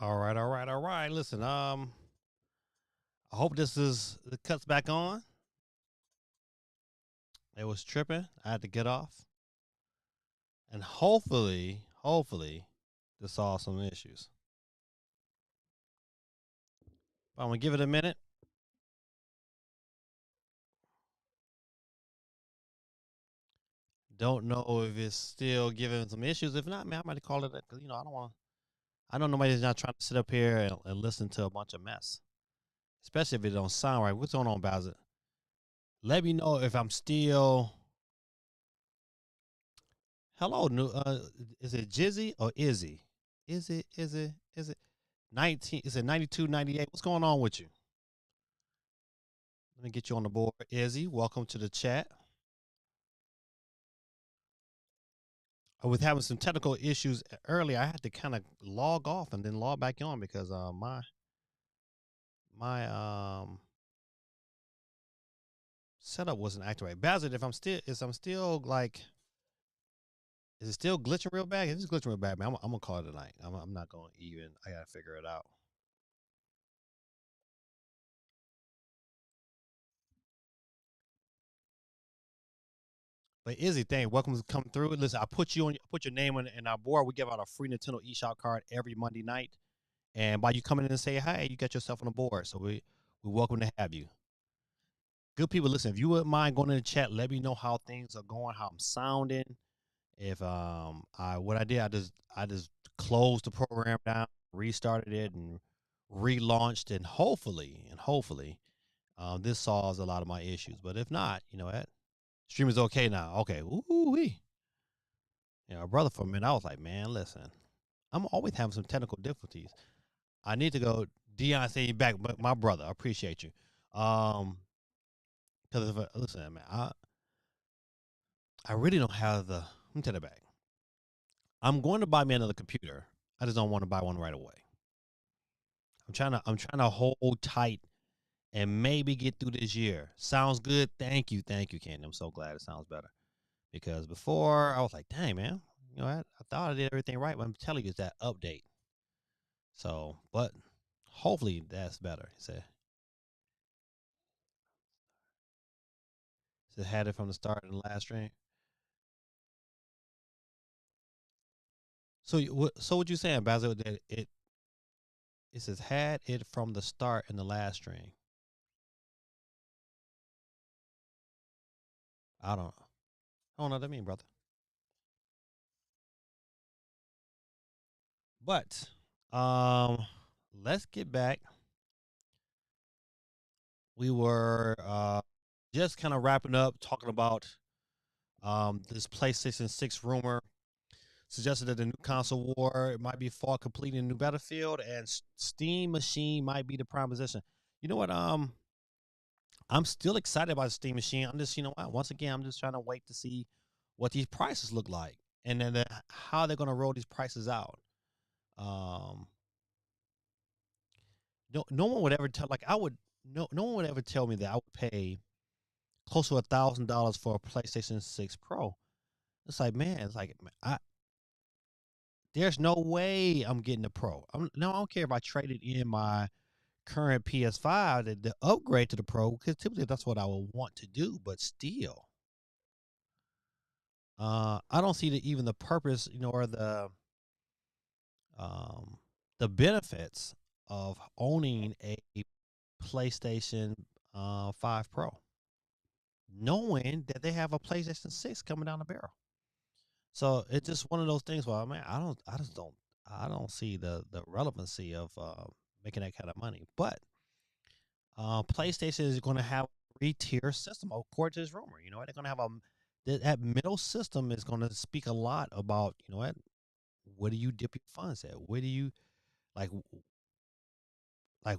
All right, all right, all right. Listen, I hope this is the cuts back on. It was tripping. I had to get off, and hopefully, this solves some issues. But I'm gonna give it a minute. Don't know if it's still giving some issues. If not, man, I might call it because I don't want. I know nobody's not trying to sit up here and listen to a bunch of mess, especially if it don't sound right. What's going on, Bowser? Let me know if I'm still. Hello, new. Is it Jizzy or Izzy? Is it 19? Is it 92, 98? What's going on with you? Let me get you on the board. Izzy, welcome to the chat. I was having some technical issues earlier. I had to kind of log off and then log back on because my setup wasn't activated. Bazard, if I'm still like, is it still glitching real bad? If it's glitching real bad, man, I'm gonna call it tonight. I'm not gonna even. I gotta figure it out. But Izzy, thing, welcome to come through. Listen, I put your name in our board. We give out a free Nintendo eShop card every Monday night. And by you coming in and say hi, you got yourself on the board. So we welcome to have you. Good people, listen, if you wouldn't mind going in the chat, let me know how things are going, how I'm sounding. If I what I did, I just closed the program down, restarted it, and relaunched, and hopefully, this solves a lot of my issues. But if not, you know what? Stream is okay now. Okay, ooh wee. Brother, for a minute, I was like, man, listen, I'm always having some technical difficulties. I need to go. Dion, say you back, but my brother, I appreciate you. Because listen, man, I really don't have the. Let me tell you back. I'm going to buy me another computer. I just don't want to buy one right away. I'm trying to hold tight and maybe get through this year. Sounds good. Thank you, Candy. I'm so glad it sounds better because before I was like, dang man, I thought I did everything right, but I'm telling you, it's that update. So, but hopefully that's better. It had it from the start and the last string. So what you saying, Basil? That it says had it from the start and the last string. I don't know what that mean, brother. But um, let's get back. We were just kind of wrapping up talking about this PlayStation 6 rumor suggested that the new console war might be fought completing a new Battlefield, and Steam Machine might be the prime position. You know what? I'm still excited about the Steam Machine. I'm just, once again, I'm just trying to wait to see what these prices look like, and then how they're going to roll these prices out. Um, no one would ever tell like I would no one would ever tell me that I would pay close to $1,000 for a PlayStation 6 Pro. It's like, man, I there's no way I'm getting a Pro. No, I don't care if I traded in my current PS5 to upgrade to the Pro because typically that's what I would want to do. But still, I don't see even the purpose, or um, the benefits of owning a PlayStation 5 Pro, knowing that they have a PlayStation 6 coming down the barrel. So it's just one of those things where I don't see the relevancy of making that kind of money. But PlayStation is going to have a three-tier system according to this rumor. They're going to have that middle system is going to speak a lot about what do you dip your funds at? Where do you like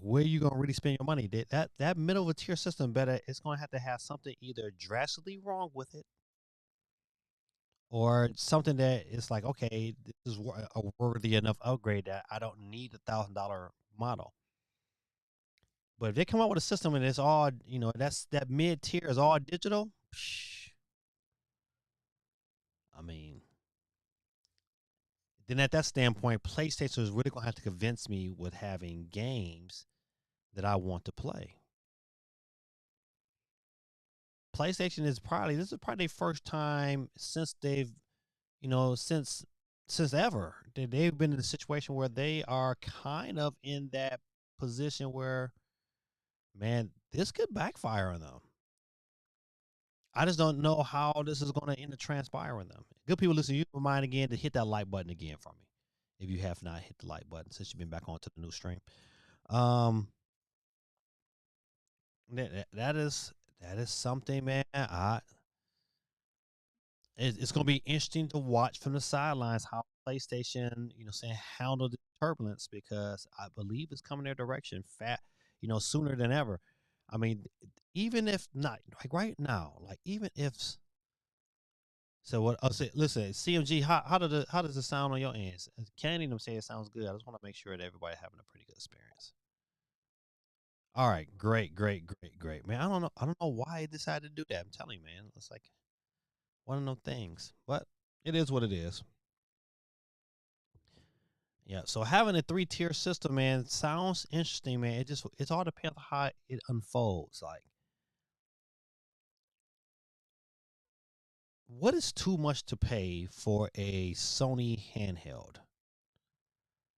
where you gonna really spend your money? That middle of a tier system better. It's gonna have to have something either drastically wrong with it or something that is like, okay, this is a worthy enough upgrade that I don't need $1,000 model. But if they come out with a system and it's all, that's that mid tier is all digital, I mean, then at that standpoint, PlayStation is really gonna have to convince me with having games that I want to play. PlayStation is probably this is probably their first time since they've since ever that they've been in a situation where they are kind of in that position where, man, this could backfire on them. I just don't know how this is going to end up transpiring them. Good people, listen, you remind again to hit that like button again for me if you have not hit the like button since you've been back onto the new stream. Um, that is something, man. It's going to be interesting to watch from the sidelines how PlayStation, handle the turbulence because I believe it's coming their direction sooner than ever. I mean, even if not like right now, like even if so, what I'll say, listen, CMG, how does it sound on your end? Candy them say it sounds good. I just want to make sure that everybody having a pretty good experience. All right, great, great, great, great, man. I don't know why I decided to do that. I'm telling you, man, it's like one of them things, but it is what it is. Yeah. So having a 3-tier system, man, sounds interesting, man. It's all depends on how it unfolds. Like, what is too much to pay for a Sony handheld?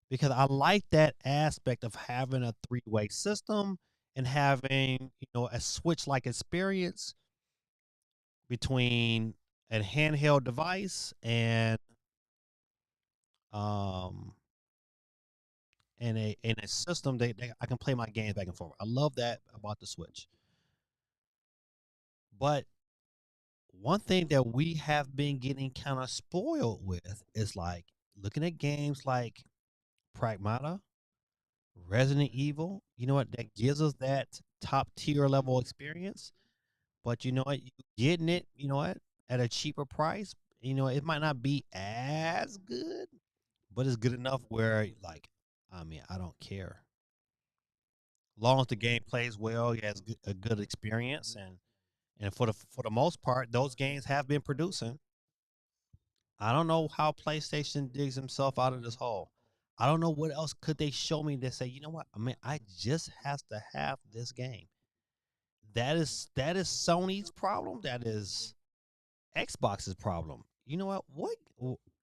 Because I like that aspect of having a three-way system and having, a switch like experience between a handheld device um and a system that I can play my games back and forth. I love that about the Switch. But one thing that we have been getting kind of spoiled with is like looking at games like Pragmata, Resident Evil. You know what? That gives us that top tier level experience. But you know what? You getting it, at a cheaper price. It might not be as good, but it's good enough where, like, I mean, I don't care. Long as the game plays well, it has a good experience, and for the most part, those games have been producing. I don't know how PlayStation digs himself out of this hole. I don't know what else could they show me that say, you know what? I mean, I just has to have this game. That is Sony's problem. That is Xbox's problem. You know what?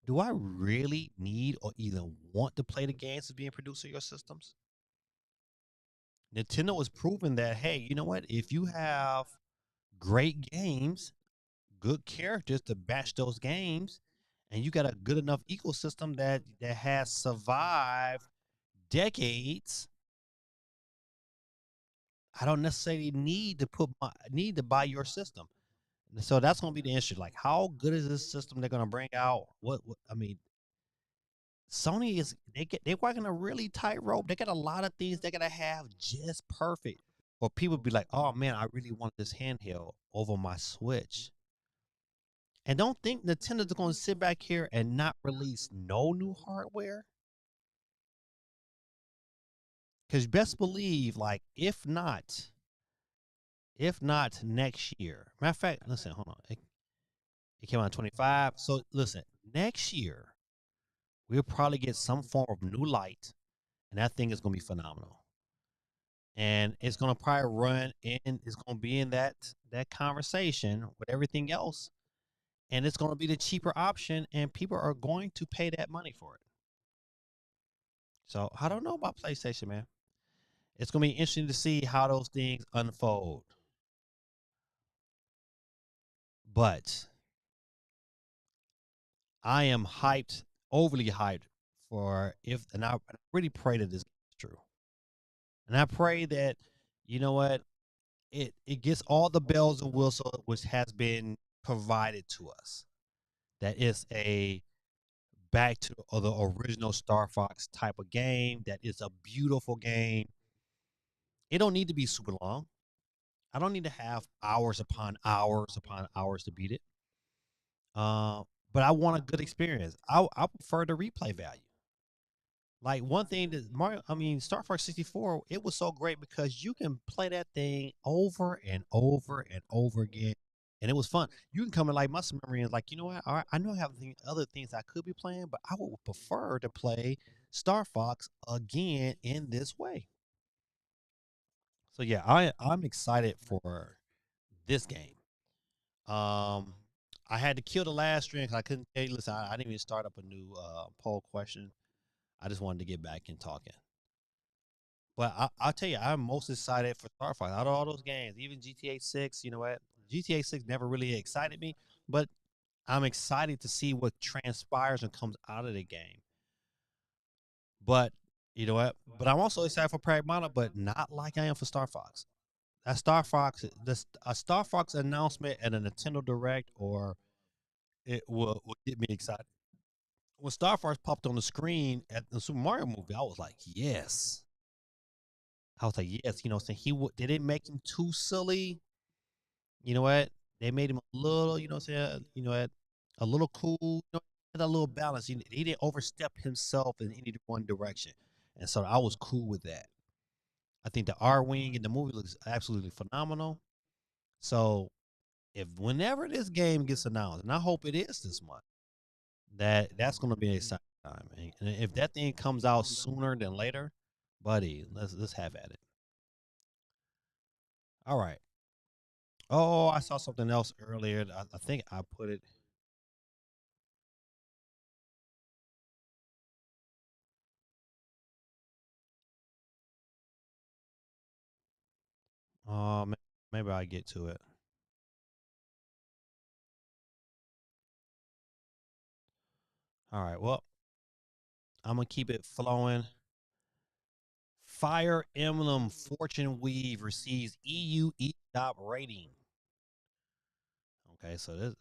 Do I really need or even want to play the games that's being produced in your systems? Nintendo has proven that, hey, you know what? If you have great games, good characters to match those games, and you got a good enough ecosystem that has survived decades, I don't necessarily need to buy your system. So that's gonna be the issue. Like, how good is this system they're gonna bring out? What I mean, Sony is they're working a really tight rope. They got a lot of things they gotta have just perfect. Or people be like, oh man, I really want this handheld over my Switch. And don't think Nintendo's gonna sit back here and not release no new hardware. Cause best believe, like, if not next year. Matter of fact, listen, hold on. It came out in 25. So listen, next year we'll probably get some form of new light, and that thing is gonna be phenomenal. And it's gonna probably run in. It's gonna be in that conversation with everything else, and it's gonna be the cheaper option, and people are going to pay that money for it. So I don't know about PlayStation, man. It's gonna be interesting to see how those things unfold. But I am hyped, overly hyped for and I really pray that this is true. And I pray that, you know what, it gets all the bells and whistles which has been provided to us. That is a back to the original Star Fox type of game. That is a beautiful game. It don't need to be super long. I don't need to have hours upon hours to beat it. But I want a good experience. I prefer the replay value. Like one thing that Star Fox 64, it was so great because you can play that thing over and over and over again. and it was fun. You can come in like muscle memory and like, you know what? All right, I know I have other things I could be playing, but I would prefer to play Star Fox again in this way. So yeah, I'm excited for this game. Um, I had to kill the last string because I couldn't tell you. Listen, I didn't even start up a new poll question. I just wanted to get back in talking. But I'll tell you, I'm most excited for Star Fox out of all those games, even GTA 6. You know what? GTA 6 never really excited me, but I'm excited to see what transpires and comes out of the game. But you know what? But I'm also excited for Pragmata, but not like I am for Star Fox. That Star Fox, a Star Fox announcement at a Nintendo Direct, or it will get me excited. When Star Fox popped on the screen at the Super Mario movie, I was like, yes. I was like, yes. You know, saying they didn't make him too silly. You know what? They made him a little, saying, a little cool, had a little balance. He didn't overstep himself in any one direction. And so I was cool with that. I think the R Wing in the movie looks absolutely phenomenal. So if whenever this game gets announced, and I hope it is this month, that's gonna be an exciting time. And if that thing comes out sooner than later, buddy, let's have at it. All right. Oh, I saw something else earlier. I think I put it. Maybe I get to it. All right. Well, I'm gonna keep it flowing. Fire Emblem Fortune Weave receives EU eShop rating. Okay, so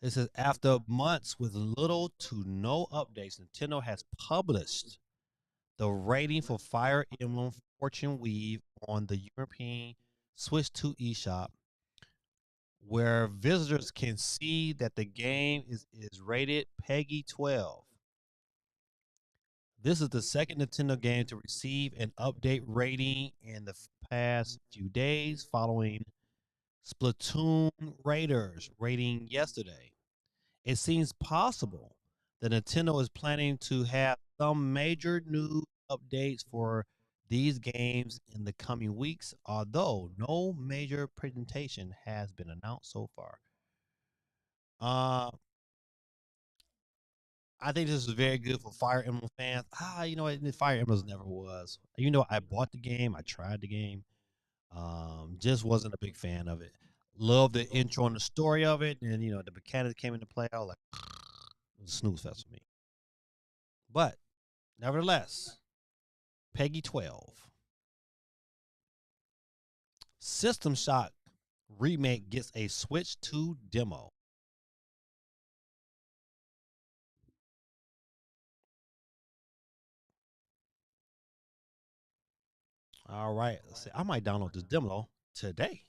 this is after months with little to no updates. Nintendo has published the rating for Fire Emblem Fortune Weave on the European Switch 2 eShop, where visitors can see that the game is rated PEGI 12. This is the second Nintendo game to receive an update rating in the past few days following Splatoon Raiders rating yesterday. It seems possible that Nintendo is planning to have some major new updates for these games in the coming weeks, although no major presentation has been announced so far. Uh, I think this is very good for Fire Emblem fans. You know what? Fire Emblem never was. You know, I bought the game, I tried the game, just wasn't a big fan of it. Loved the intro and the story of it, and the mechanics came into play. I was like, it was a snooze fest for me. But nevertheless, Peggy 12. System Shock remake gets a Switch 2 demo. All right, let's see. I might download this demo today.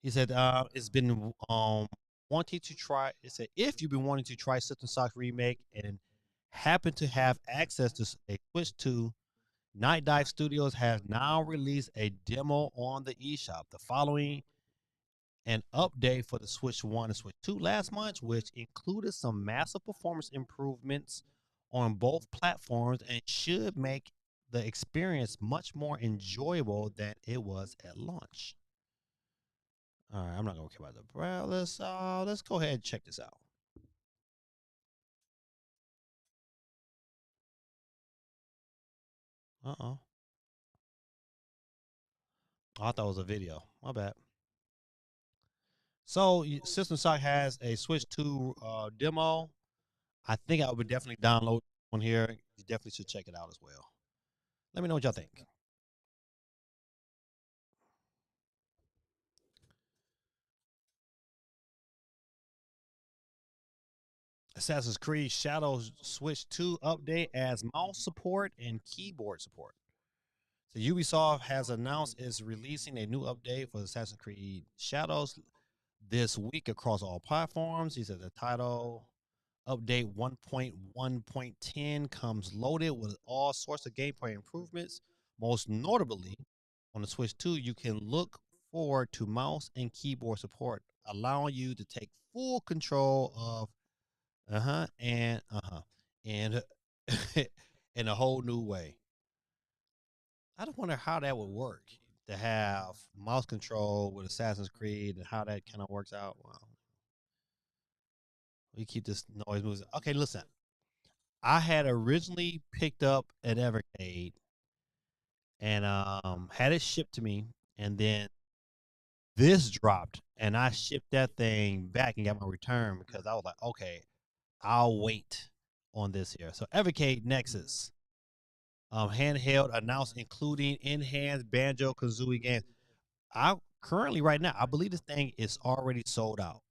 He said it's been wanting to try. It said if you've been wanting to try System Shock remake and happen to have access to a Switch 2, Night Dive Studios has now released a demo on the eShop. The following an update for the Switch 1 and Switch 2 last month, which included some massive performance improvements on both platforms and should make the experience much more enjoyable than it was at launch. All right, I'm not gonna care about the browser. Let's go ahead and check this out. Uh-oh. Oh, I thought it was a video. My bad. So System Shock has a Switch 2 demo. I think I would definitely download one here. You definitely should check it out as well. Let me know what y'all think. Assassin's Creed Shadows Switch 2 update adds mouse support and keyboard support. So Ubisoft has announced it's releasing a new update for Assassin's Creed Shadows this week across all platforms. He said the title update 1.1.10 comes loaded with all sorts of gameplay improvements. Most notably, on the Switch 2, you can look forward to mouse and keyboard support, allowing you to take full control of and in a whole new way. I just wonder how that would work to have mouse control with Assassin's Creed and how that kind of works out. Wow. We keep this noise moving. Okay, listen. I had originally picked up an Evercade and had it shipped to me, and then this dropped, and I shipped that thing back and got my return because I was like, okay, I'll wait on this here. So Evercade Nexus, handheld announced, including enhanced Banjo Kazooie games. I currently right now, I believe this thing is already sold out,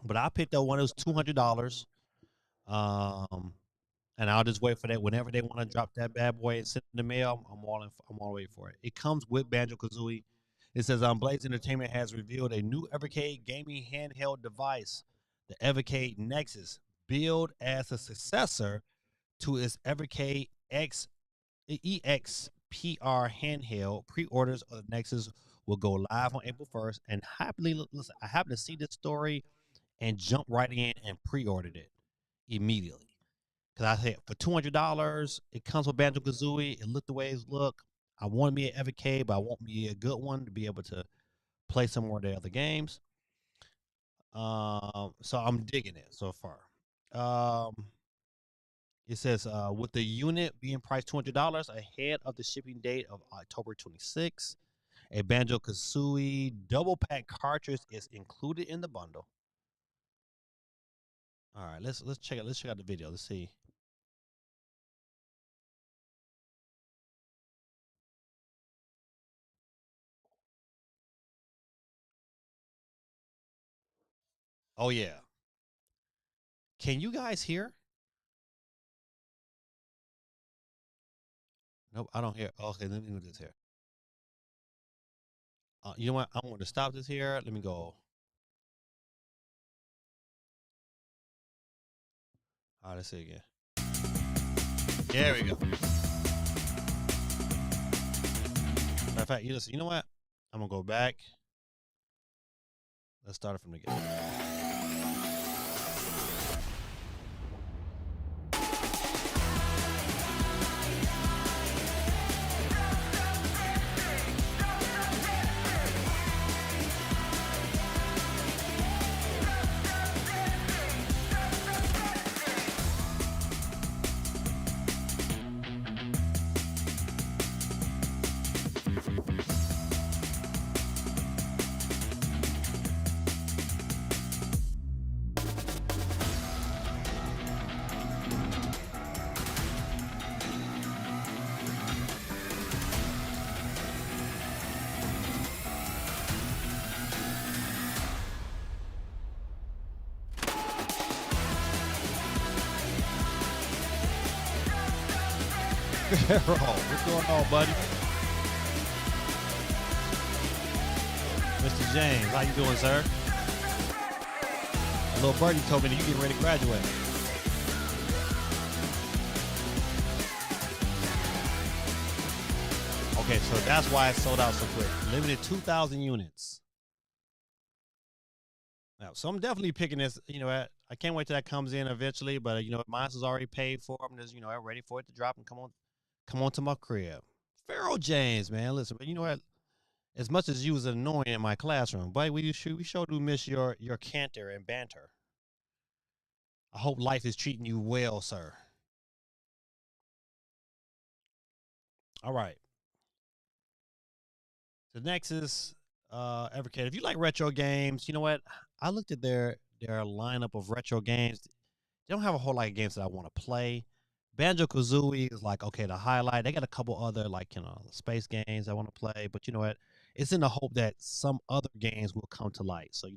but I picked up one. It was $200. Um, and I'll just wait for that. Whenever they want to drop that bad boy and send it in the mail, I'm all wait for it. It comes with Banjo Kazooie. It says Blaze Entertainment has revealed a new Evercade gaming handheld device, the Evercade Nexus, billed as a successor to its Evercade EXPR handheld. Pre-orders of the Nexus will go live on April 1st. And listen, I happened to see this story and jumped right in and pre-ordered it immediately. Because I said for $200, it comes with Banjo Kazooie. It looked the way it look. I want me an Evercade, but I want me a good one to be able to play some more of the other games. So I'm digging it so far. It says with the unit being priced $200 ahead of the shipping date of October 26th, a Banjo Kazooie double pack cartridge is included in the bundle. All right, let's check it. Let's check out the video. Let's see. Oh yeah. Can you guys hear? Nope, I don't hear. Okay, let me do this here. You know what? I want to stop this here. Let me go. All right, let's see again. There we go. Matter of fact, you know what? I'm gonna go back. Let's start it from the beginning. What's going on, buddy? Mr. James, how you doing, sir? A little birdie told me that you getting ready to graduate. Okay, so that's why it sold out so quick. Limited 2,000 units. Now, so I'm definitely picking this. You know, I can't wait till that comes in eventually. But you know, mine's is already paid for. I'm just I'm ready for it to drop and come on to my crib. Pharaoh James, man, listen, but you know what? As much as you was annoying in my classroom, but we sure do miss your canter and banter. I hope life is treating you well, sir. All right. The next is Evercade. If you like retro games, you know what? I looked at their lineup of retro games. They don't have a whole lot of games that I want to play. Banjo Kazooie is like, okay, the highlight. They got a couple other space games I want to play, but you know what? It's in the hope that some other games will come to light. So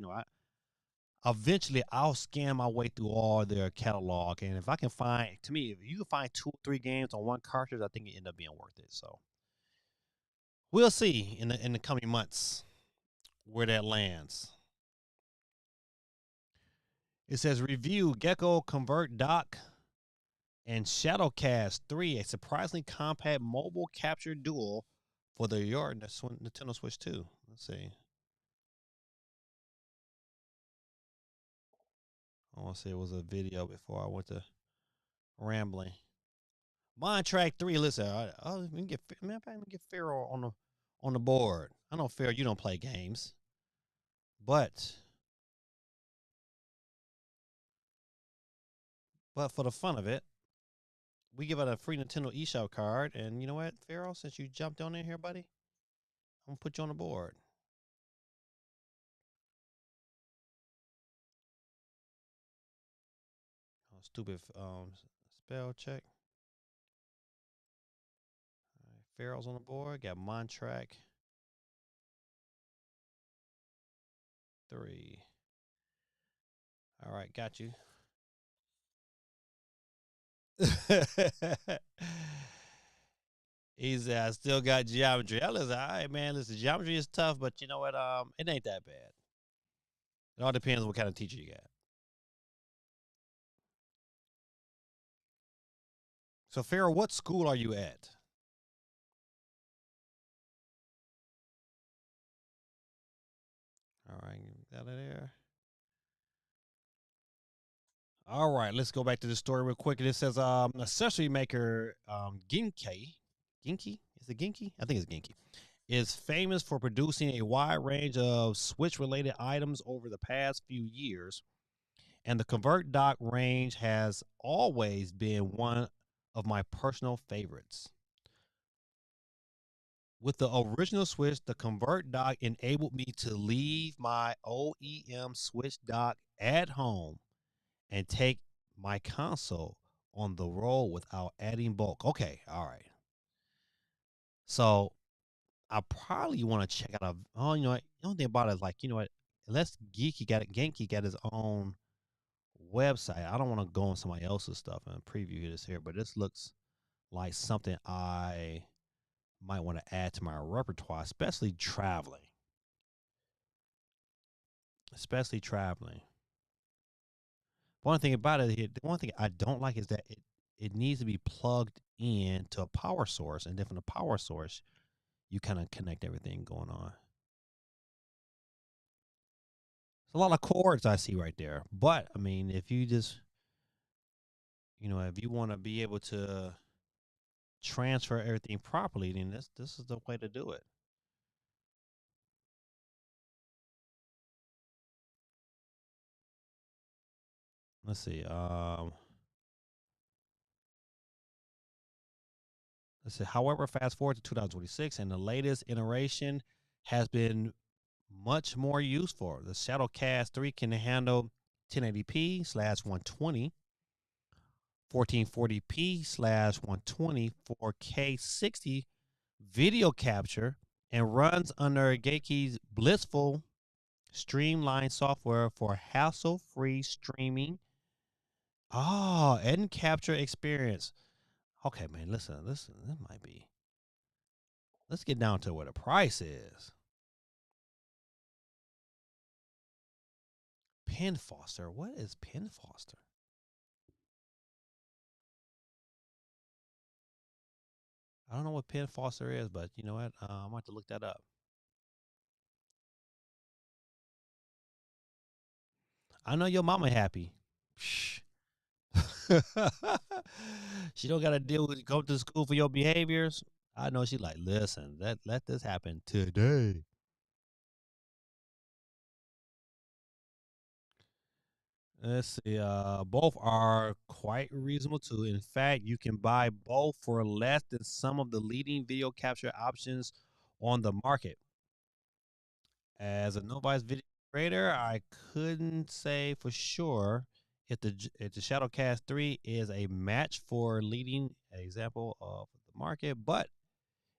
eventually I'll scan my way through all their catalog, and if I can find, to me, if you can find 2 or 3 games on one cartridge, I think it end up being worth it. So we'll see in the coming months where that lands. It says review Gecko Convert Dock and Shadowcast 3, a surprisingly compact mobile capture duel for the Nintendo Switch 2. Let's see. I want to say it was a video before I went to rambling. Mind Track 3. Listen, we can get man, we can get Pharaoh on the board. I know Pharaoh, you don't play games, but for the fun of it, we give out a free Nintendo eShop card. And you know what, Pharaoh, since you jumped on in here, buddy, I'm gonna put you on the board. Oh, stupid spell check. All right, Pharaoh's on the board. Got Mind Track 3. All right, got you. He said, I still got geometry. I listen, all right, man. Listen, geometry is tough, but you know what? It ain't that bad. It all depends on what kind of teacher you got. So, Pharaoh, what school are you at? All right, get out of there. All right, let's go back to the story real quick. It says, accessory maker Genki, is it Genki? I think it's Genki, is famous for producing a wide range of Switch-related items over the past few years, and the Convert Dock range has always been one of my personal favorites. With the original Switch, the Convert Dock enabled me to leave my OEM Switch dock at home and take my console on the road without adding bulk. Okay, all right. So I probably want to check out you know what? The only thing about it is like, you know what? Unless Genki got his own website. I don't want to go on somebody else's stuff and preview this here, but this looks like something I might want to add to my repertoire, especially traveling. Especially traveling. One thing about it, the one thing I don't like is that it needs to be plugged in to a power source, and then from the power source, you kind of connect everything going on. It's a lot of cords I see right there, but I mean, if you just, if you want to be able to transfer everything properly, then this is the way to do it. Let's see. Let's see. However, fast forward to 2026, and the latest iteration has been much more useful. The Shadowcast 3 can handle 1080p slash 120, 1440p slash 120, 4K 60 video capture, and runs under Geiki's blissful streamlined software for hassle-free streaming. Oh, and capture experience. Okay, man, listen, this might be. Let's get down to what the price is. Penn Foster. What is Penn Foster? I don't know what Penn Foster is, but you know what? I'm going to look that up. I know your mama happy. She don't got to deal with go to school for your behaviors. I know she like, listen, let this happen today. Let's see. Both are quite reasonable too. In fact, you can buy both for less than some of the leading video capture options on the market. As a novice video creator, I couldn't say for sure if the Shadowcast 3 is a match for leading example of the market, but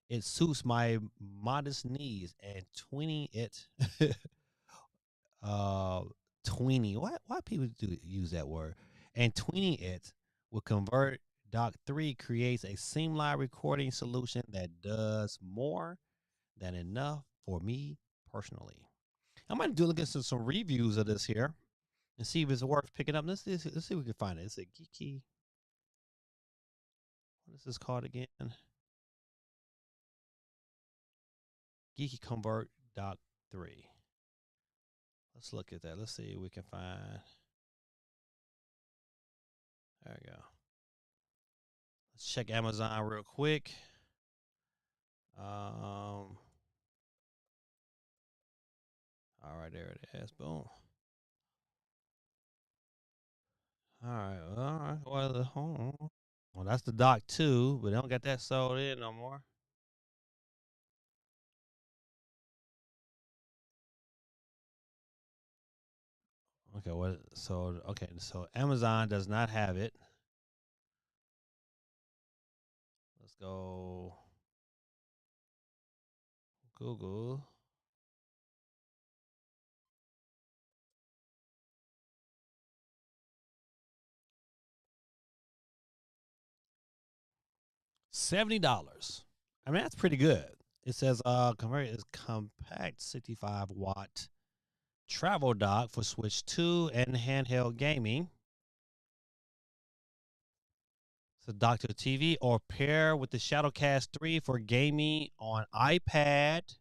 it suits my modest needs and tweeting it uh tweeny. Why people do use that word? And tweeting it will convert Doc 3 creates a seamless recording solution that does more than enough for me personally. I might do look at some reviews of this here and see if it's worth picking up. Let's see if we can find it. It's a geeky. What is this called again? Geeky Convert Doc 3. Let's look at that. Let's see if we can find. There we go. Let's check Amazon real quick. All right, there it is. Boom. All right. All right. Well, well, that's the dock too, but they don't got that sold in no more. Okay. What? So okay. So Amazon does not have it. Let's go Google. $70. I mean, that's pretty good. It says convert is compact 65-watt travel dock for Switch 2 and handheld gaming. So dock to the TV or pair with the Shadowcast 3 for gaming on iPad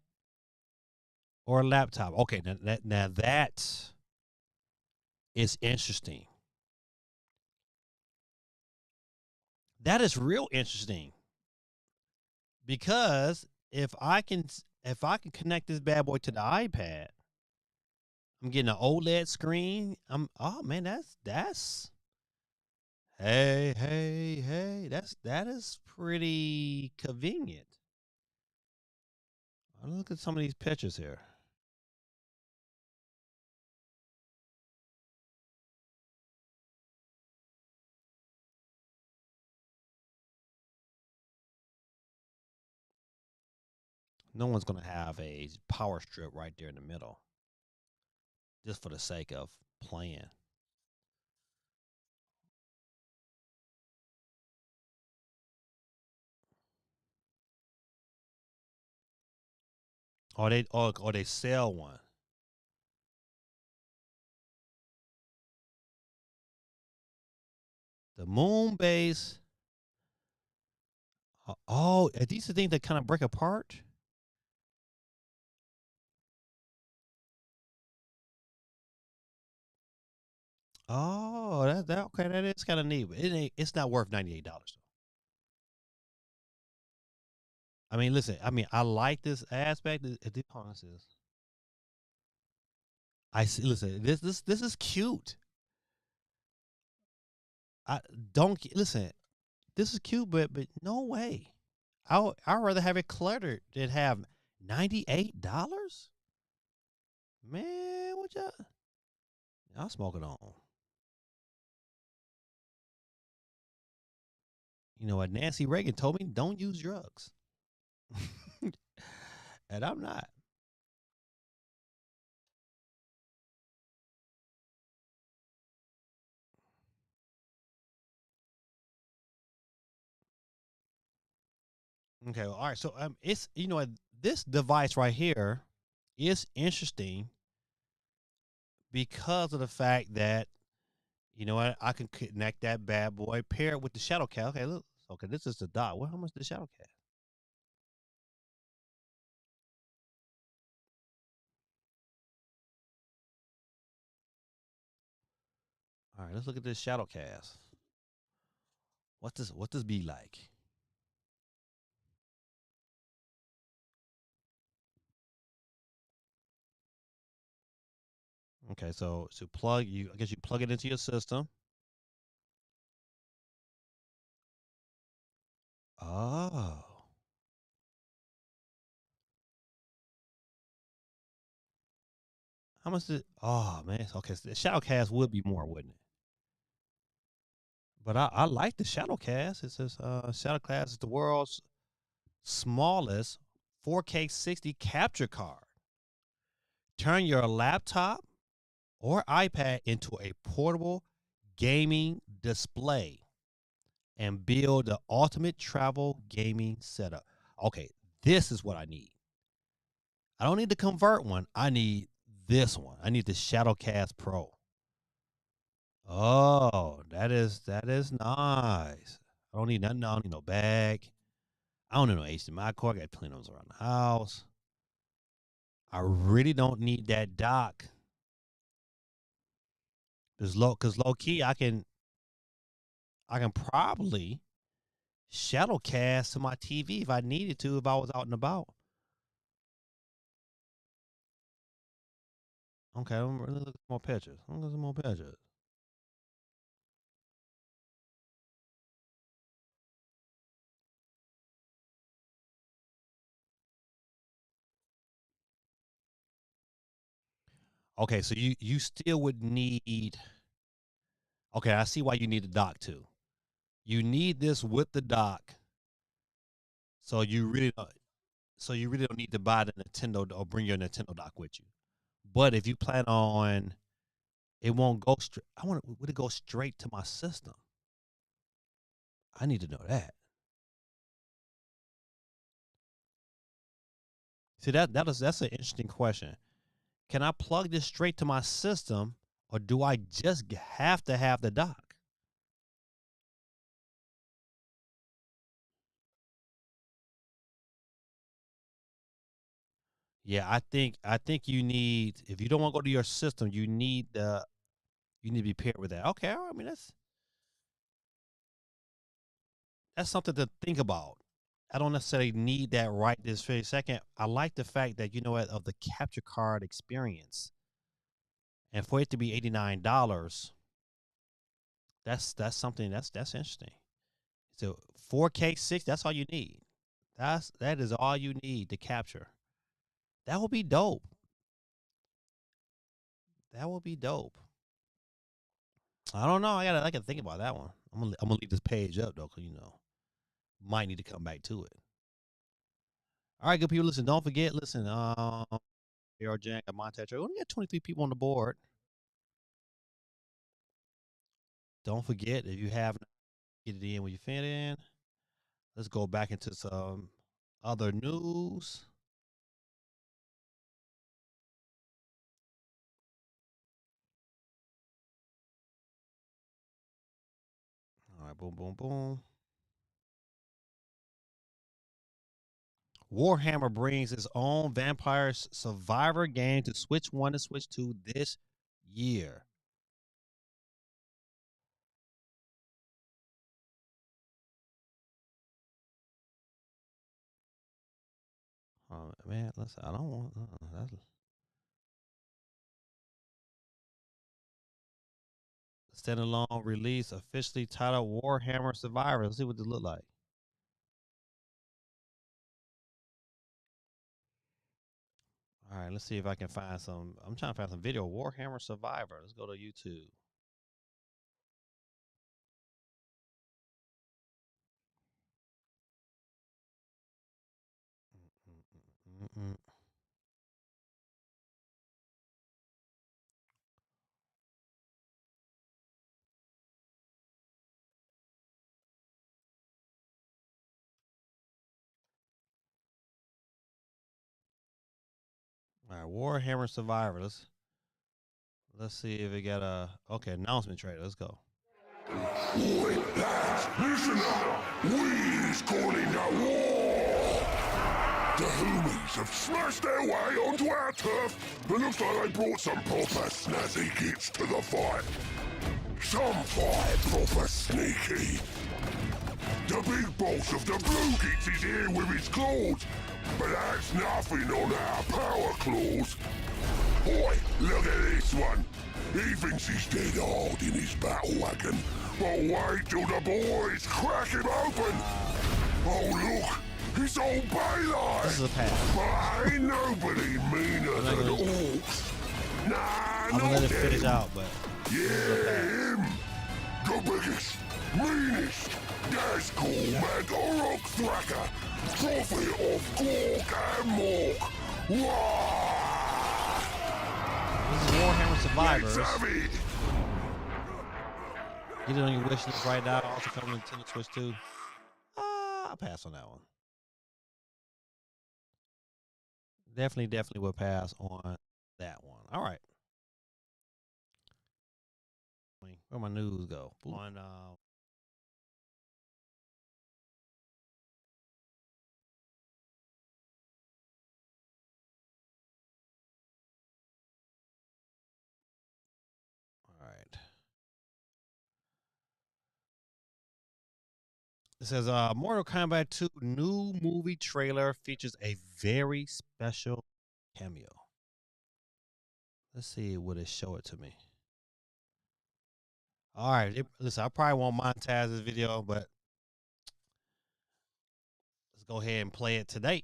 or laptop. Okay, now that is interesting. That is real interesting because if I can connect this bad boy to the iPad, I'm getting an OLED screen. Oh man, that's hey, that is pretty convenient. Look at some of these pictures here. No one's gonna have a power strip right there in the middle, just for the sake of playing. Or they sell one. The moon base. Oh, are these the things that kind of break apart? Oh, that okay. That is kind of neat. But it's not worth $98. I mean, listen. I mean, I like this aspect. Hold on, this. I see. Listen, this is cute. I don't listen. This is cute, but no way. I'd rather have it cluttered than have $98. Man, what y'all smoking on? You know what? Nancy Reagan told me don't use drugs, and I'm not. Okay, well, all right. So it's this device right here is interesting because of the fact that what I can connect that bad boy, pair it with the shadow cat. Okay, look. Okay, this is the dot. Well, how much the shadow cat? All right, let's look at this shadow cast. What this be like? Okay, so I guess you plug it into your system. Oh. How much did oh man, okay. So the Shadowcast would be more, wouldn't it? But I like the Shadowcast. It says Shadowcast is the world's smallest 4K 60 capture card. Turn your laptop or iPad into a portable gaming display and build the ultimate travel gaming setup. Okay, this is what I need. I don't need the convert one. I need this one. I need the Shadowcast Pro. Oh, that is nice. I don't need nothing. I don't need no bag. I don't need no HDMI cord. I got plenty of those around the house. I really don't need that dock. Cause low key, I can probably shadow cast to my TV if I needed to, if I was out and about. Okay, let's look at more pictures. Let's look at some more pictures. Okay, so you still would need. Okay, I see why you need the dock too. You need this with the dock, so you really don't need to buy the Nintendo or bring your Nintendo dock with you. But if you plan on, it won't go straight. Would it go straight to my system? I need to know that. See that's an interesting question. Can I plug this straight to my system, or do I just have to have the dock? Yeah, I think you need, if you don't want to go to your system, you need to be paired with that. Okay, all right, I mean that's something to think about. I don't necessarily need that right this very second. I like the fact that you know what, of the capture card experience, and for it to be $89, that's something that's interesting. So 4K 6, that's all you need. That is all you need to capture. That will be dope. That will be dope. I don't know. I gotta think about that one. I'm gonna leave this page up though, cause might need to come back to it. All right, good people. Listen, don't forget. Listen, AR Jack, Montage. We only got 23 people on the board. Don't forget, if you have, get it in when you fit in. Let's go back into some other news. All right, boom, boom, boom. Warhammer brings its own Vampire Survivor game to Switch 1 and Switch 2 this year. Oh man, listen, I don't want that's standalone release officially titled Warhammer Survivor. Let's see what this look like. All right, let's see if I can find some. I'm trying to find some video. Warhammer Survivor. Let's go to YouTube. Mm-mm-mm-mm. All right, Warhammer Survivor. Let's see if it got a okay announcement trailer. Let's go. Oi, lads, listen up! We's calling the war! The Hoomies have smashed their way onto our turf, and looks like they brought some proper snazzy kits to the fight. Some fight proper sneaky. The big boss of the Blue Kits is here with his claws, but that's nothing on our power claws. Oi, look at this one. He thinks he's dead hard in his battle wagon, but wait till the boys crack him open. Oh look, it's old Baylor. This is a pass. But ain't nobody meaner than orcs. Nah, I'm gonna not let it finish them. out, but Yeah, him. The biggest, meanest, Nazgul Orc Thracker. Prophet of Gork and Mork. Wah! this is Warhammer Survivors. Let's have it. Get it on your wish list right now. Also coming to Nintendo Switch 2. I'll pass on that one. Definitely will pass on that one. All right. Where my news go? On It says Mortal Kombat 2 new movie trailer features a very special cameo. Let's see, will it show it to me? All right, listen, I probably won't monetize this video, but let's go ahead and play it today.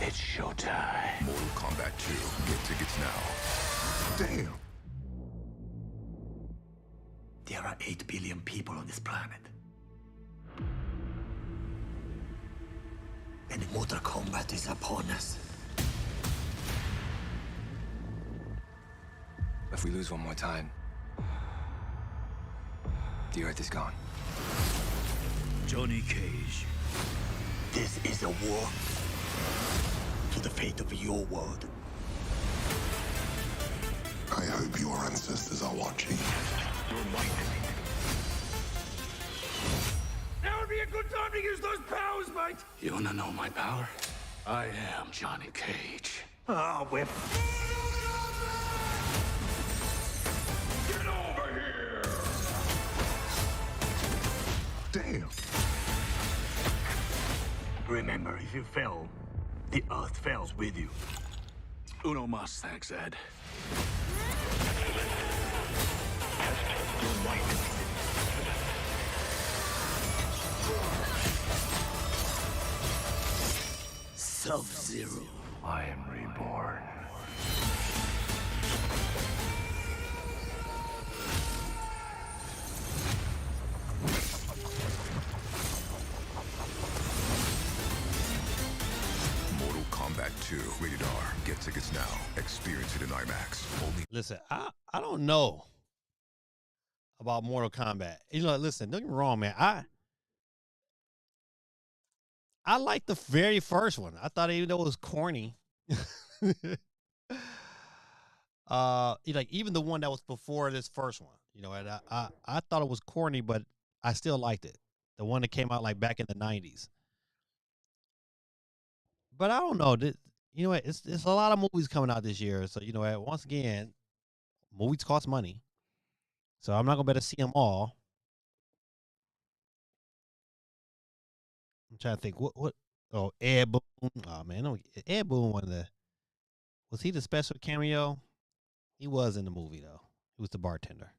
It's showtime. Mortal Kombat 2. Get tickets now. Damn. There are 8 billion people on this planet. And Mortal Kombat is upon us. If we lose one more time, the Earth is gone. Johnny Cage. This is a war to the fate of your world. I hope your ancestors are watching. Now would be a good time to use those powers, mate. You wanna know my power? I am Johnny Cage. Ah, whip. Get over here! Damn. Remember, if you fell, the Earth falls with you. Uno mas, thanks, Ed. Sub-Zero. I am reborn. Mortal Kombat 2. Rated R. Get tickets now. Experience it in IMAX. Only. Listen, I don't know about Mortal Kombat. You know, listen, don't get me wrong, man. I like the very first one. I thought even though it was corny. Like even the one that was before this first one, you know, and I thought it was corny, but I still liked it. The one that came out like back in the 90s. But I don't know. You know what? It's a lot of movies coming out this year. So, you know what? Once again, movies cost money. So I'm not gonna be able to see them all. I'm trying to think what oh, Ed Boon. Oh man, no, Ed Boon was he the special cameo? He was in the movie though. He was the bartender.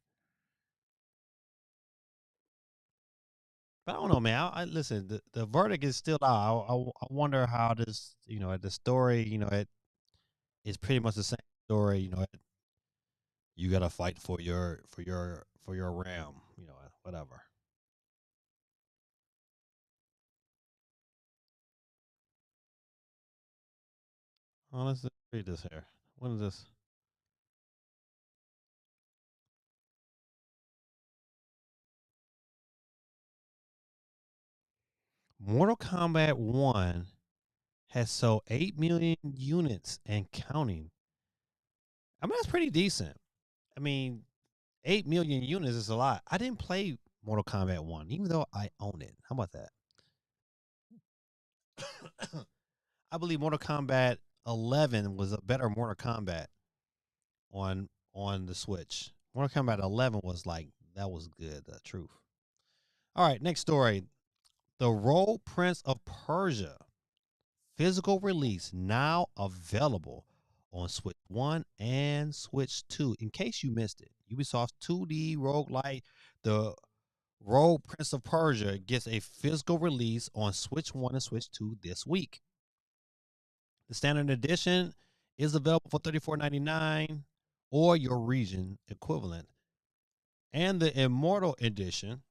But I don't know, man. I listen. The verdict is still out. I wonder how this, you know, the story, you know, it is pretty much the same story. You know, you gotta fight for your realm. You know, whatever. Oh, let's just read this here. What is this? Mortal Kombat 1 has sold 8 million units and counting. I mean, that's pretty decent. I mean, 8 million units is a lot. I didn't play Mortal Kombat 1, even though I own it. How about that? I believe Mortal Kombat 11 was a better Mortal Kombat on the Switch. Mortal Kombat 11 was like, that was good, the truth. All right, next story. The Rogue Prince of Persia physical release now available on Switch 1 and Switch 2. In case you missed it, Ubisoft's 2D roguelike, the Rogue Prince of Persia, gets a physical release on Switch 1 and Switch 2 this week. The standard edition is available for $34.99 or your region equivalent. And the Immortal Edition,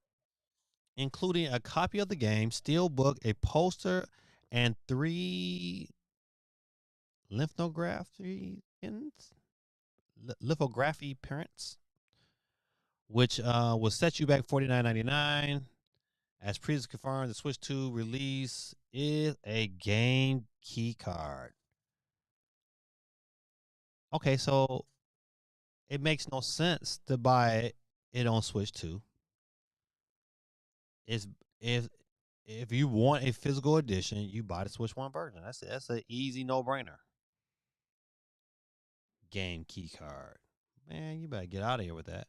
including a copy of the game, steelbook, a poster, and 3 lithography prints, which will set you back $49.99. As previously confirmed, the Switch 2 release is a game key card. Okay, so it makes no sense to buy it on Switch 2. If you want a physical edition, you buy the Switch 1 version. That's an easy no-brainer. Game key card. Man, you better get out of here with that.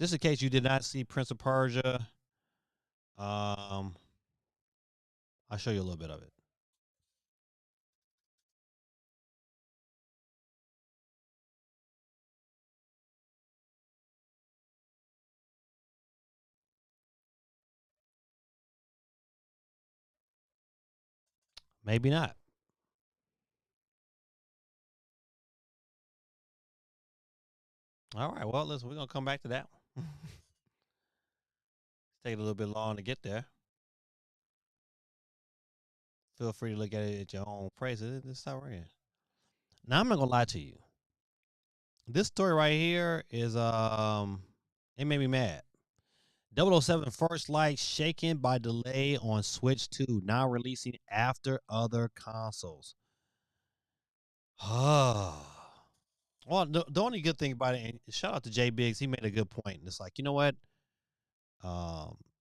Just in case you did not see Prince of Persia, I'll show you a little bit of it. Maybe not. All right. Well, listen, we're gonna come back to that one. It's taking a little bit long to get there. Feel free to look at it at your own pace. It's not right. Now I'm not gonna lie to you. This story right here is it made me mad. 007 First Light shaken by delay on Switch 2, now releasing after other consoles. Well, the only good thing about it, and shout out to Jay Biggs, he made a good point. And it's like, you know what?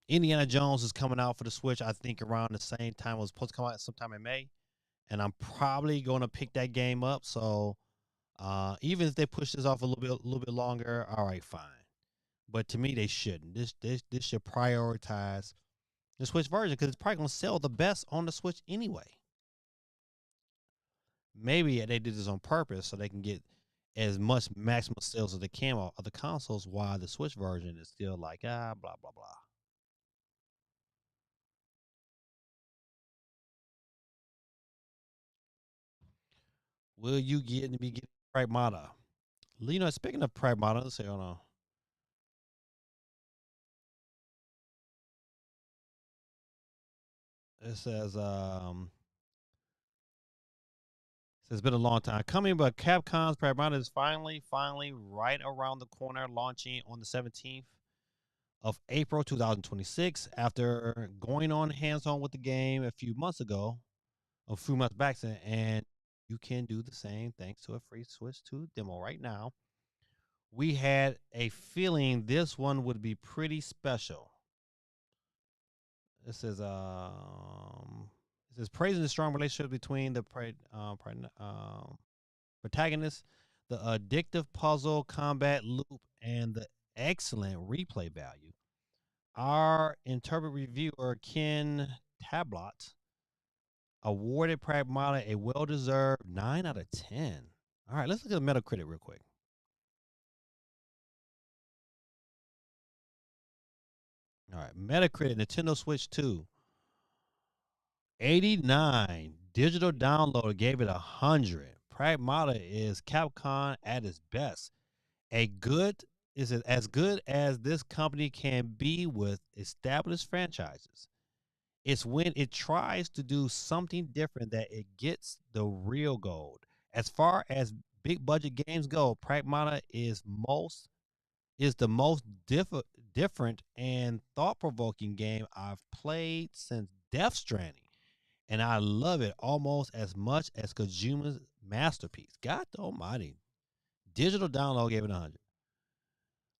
Indiana Jones is coming out for the Switch, I think around the same time. It was supposed to come out sometime in May. And I'm probably going to pick that game up. So even if they push this off a little bit longer, all right, fine. But to me, they shouldn't. This should prioritize the Switch version because it's probably going to sell the best on the Switch anyway. Maybe they did this on purpose so they can get as much maximum sales as they can of the consoles, while the Switch version is still like blah blah blah. Will you be getting Pragmata? You know, speaking of Pragmata, let's say, hold on. It says it's been a long time coming, but Capcom's Pragmata is finally right around the corner, launching on the 17th of April 2026. After going on hands-on with the game a few months back, and you can do the same thanks to a free Switch 2 demo right now. We had a feeling this one would be pretty special. It says praising the strong relationship between the protagonist, the addictive puzzle combat loop, and the excellent replay value. Our interpret reviewer, Ken Tablot, awarded Pragmata a well-deserved 9 out of 10. All right, let's look at the Metacritic real quick. All right, Metacritic, Nintendo Switch 2, 89. Digital download gave it 100. Pragmata is Capcom at its best. Is it as good as this company can be with established franchises. It's when it tries to do something different that it gets the real gold. As far as big budget games go, Pragmata is the most different and thought-provoking game I've played since Death Stranding. And I love it almost as much as Kojima's masterpiece. God almighty. Digital download gave it 100.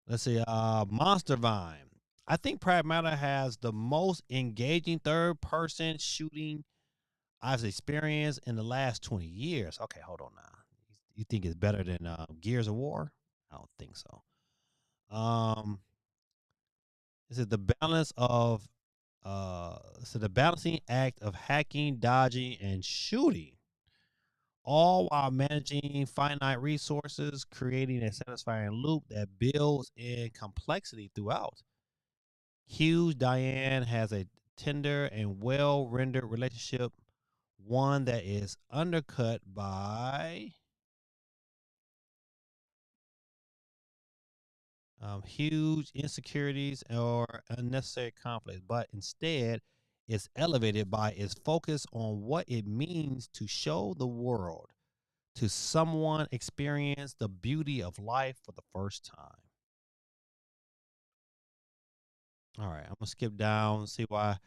Let's see. Monster Vine. I think Pragmata has the most engaging third-person shooting I've experienced in the last 20 years. Okay, hold on now. You think it's better than Gears of War? I don't think so. This is the balance of the balancing act of hacking, dodging, and shooting, all while managing finite resources, creating a satisfying loop that builds in complexity throughout. Hughes Diane has a tender and well-rendered relationship, one that is undercut by huge insecurities or unnecessary conflict, but instead is elevated by its focus on what it means to show the world to someone experience the beauty of life for the first time. All right, I'm gonna skip down, see why.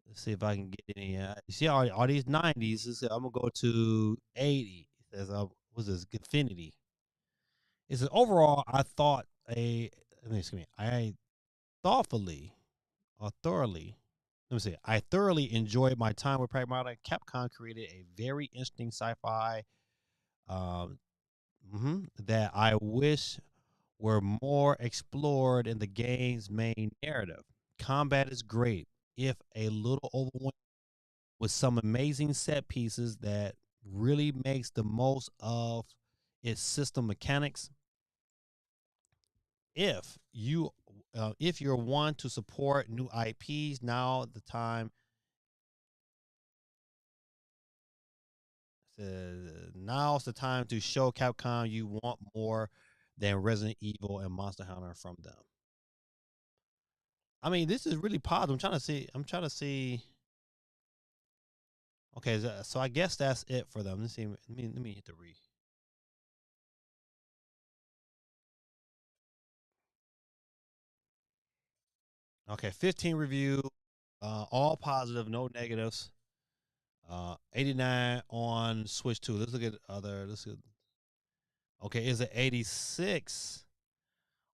Let's see if I can get any. You see all these 90s. I'm gonna go to 80. It says, what's this? Infinity. It says overall, I thoroughly. I thoroughly enjoyed my time with Pragmata. Capcom created a very interesting sci-fi that I wish were more explored in the game's main narrative. Combat is great, if a little overwhelming, with some amazing set pieces that really makes the most of its system mechanics. If you if you're one to support new IPs, now's the time to show Capcom you want more than Resident Evil and Monster Hunter from them. I mean, this is really positive. I'm trying to see. Okay, so I guess that's it for them. Let's see. Let me hit the read. Okay, 15 review, all positive, no negatives. 89 on Switch 2. Let's look at other. Okay, is it 86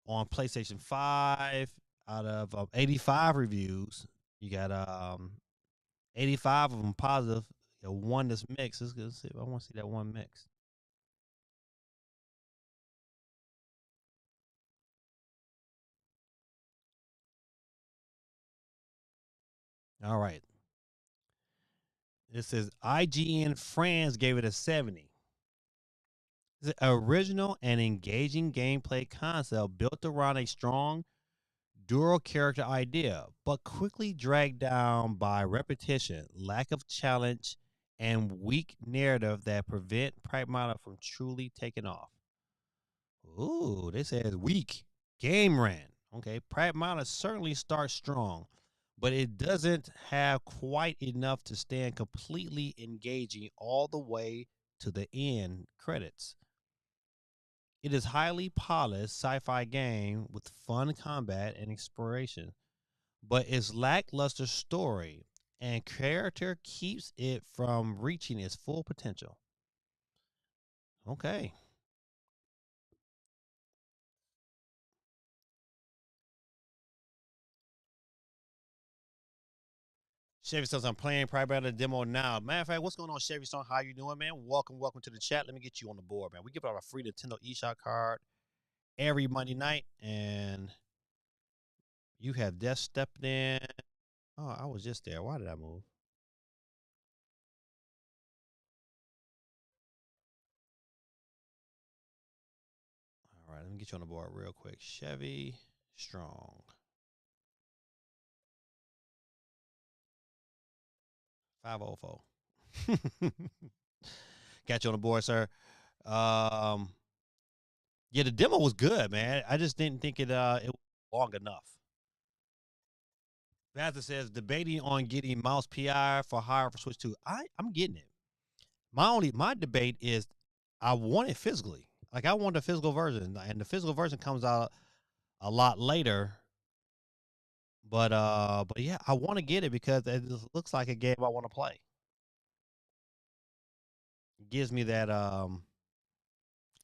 on PlayStation 5 out of 85 reviews? You got 85 of them positive. One that's mixed. Let's see. I want to see that one mixed. All right. This says IGN France gave it a 70. It's an original and engaging gameplay concept built around a strong dual character idea, but quickly dragged down by repetition, lack of challenge, and weak narrative that prevent Pragmata from truly taking off. Ooh, this says weak. Game ran. Okay, Pragmata certainly starts strong, but it doesn't have quite enough to stand completely engaging all the way to the end credits. It is highly polished sci-fi game with fun combat and exploration, but its lackluster story and character keeps it from reaching its full potential. Okay. Chevy says I'm playing Pragmata demo now. Matter of fact, what's going on, Chevy Song? How you doing, man? Welcome to the chat. Let me get you on the board, man. We give out a free Nintendo eShop card every Monday night, and you have just stepped in. Oh, I was just there. Why did I move? All right, let me get you on the board real quick. Chevy Strong. 504. Got you on the board, sir. Yeah, the demo was good, man. I just didn't think it was long enough. Vazza says debating on getting mouse PI for hire for Switch 2. I'm getting it. My debate is I want it physically. Like I want the physical version, and the physical version comes out a lot later. But yeah, I want to get it because it just looks like a game I want to play. It gives me that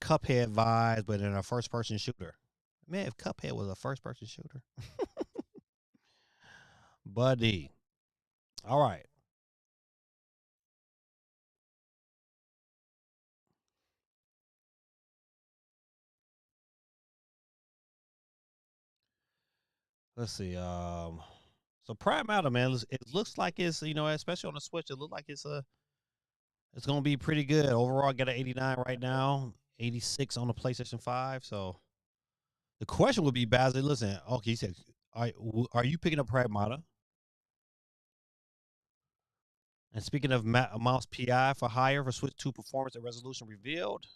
Cuphead vibes, but in a first person shooter. Man, if Cuphead was a first person shooter. Buddy. All right. Let's see. So Pragmata, man, it looks like it's, especially on the Switch, it looks like it's gonna be pretty good. Overall, I got an 89 right now, 86 on the PlayStation 5. So the question would be, Basil, listen, okay, he said, are you picking up Pragmata? And speaking of mouse PI for hire for Switch 2 performance and resolution revealed.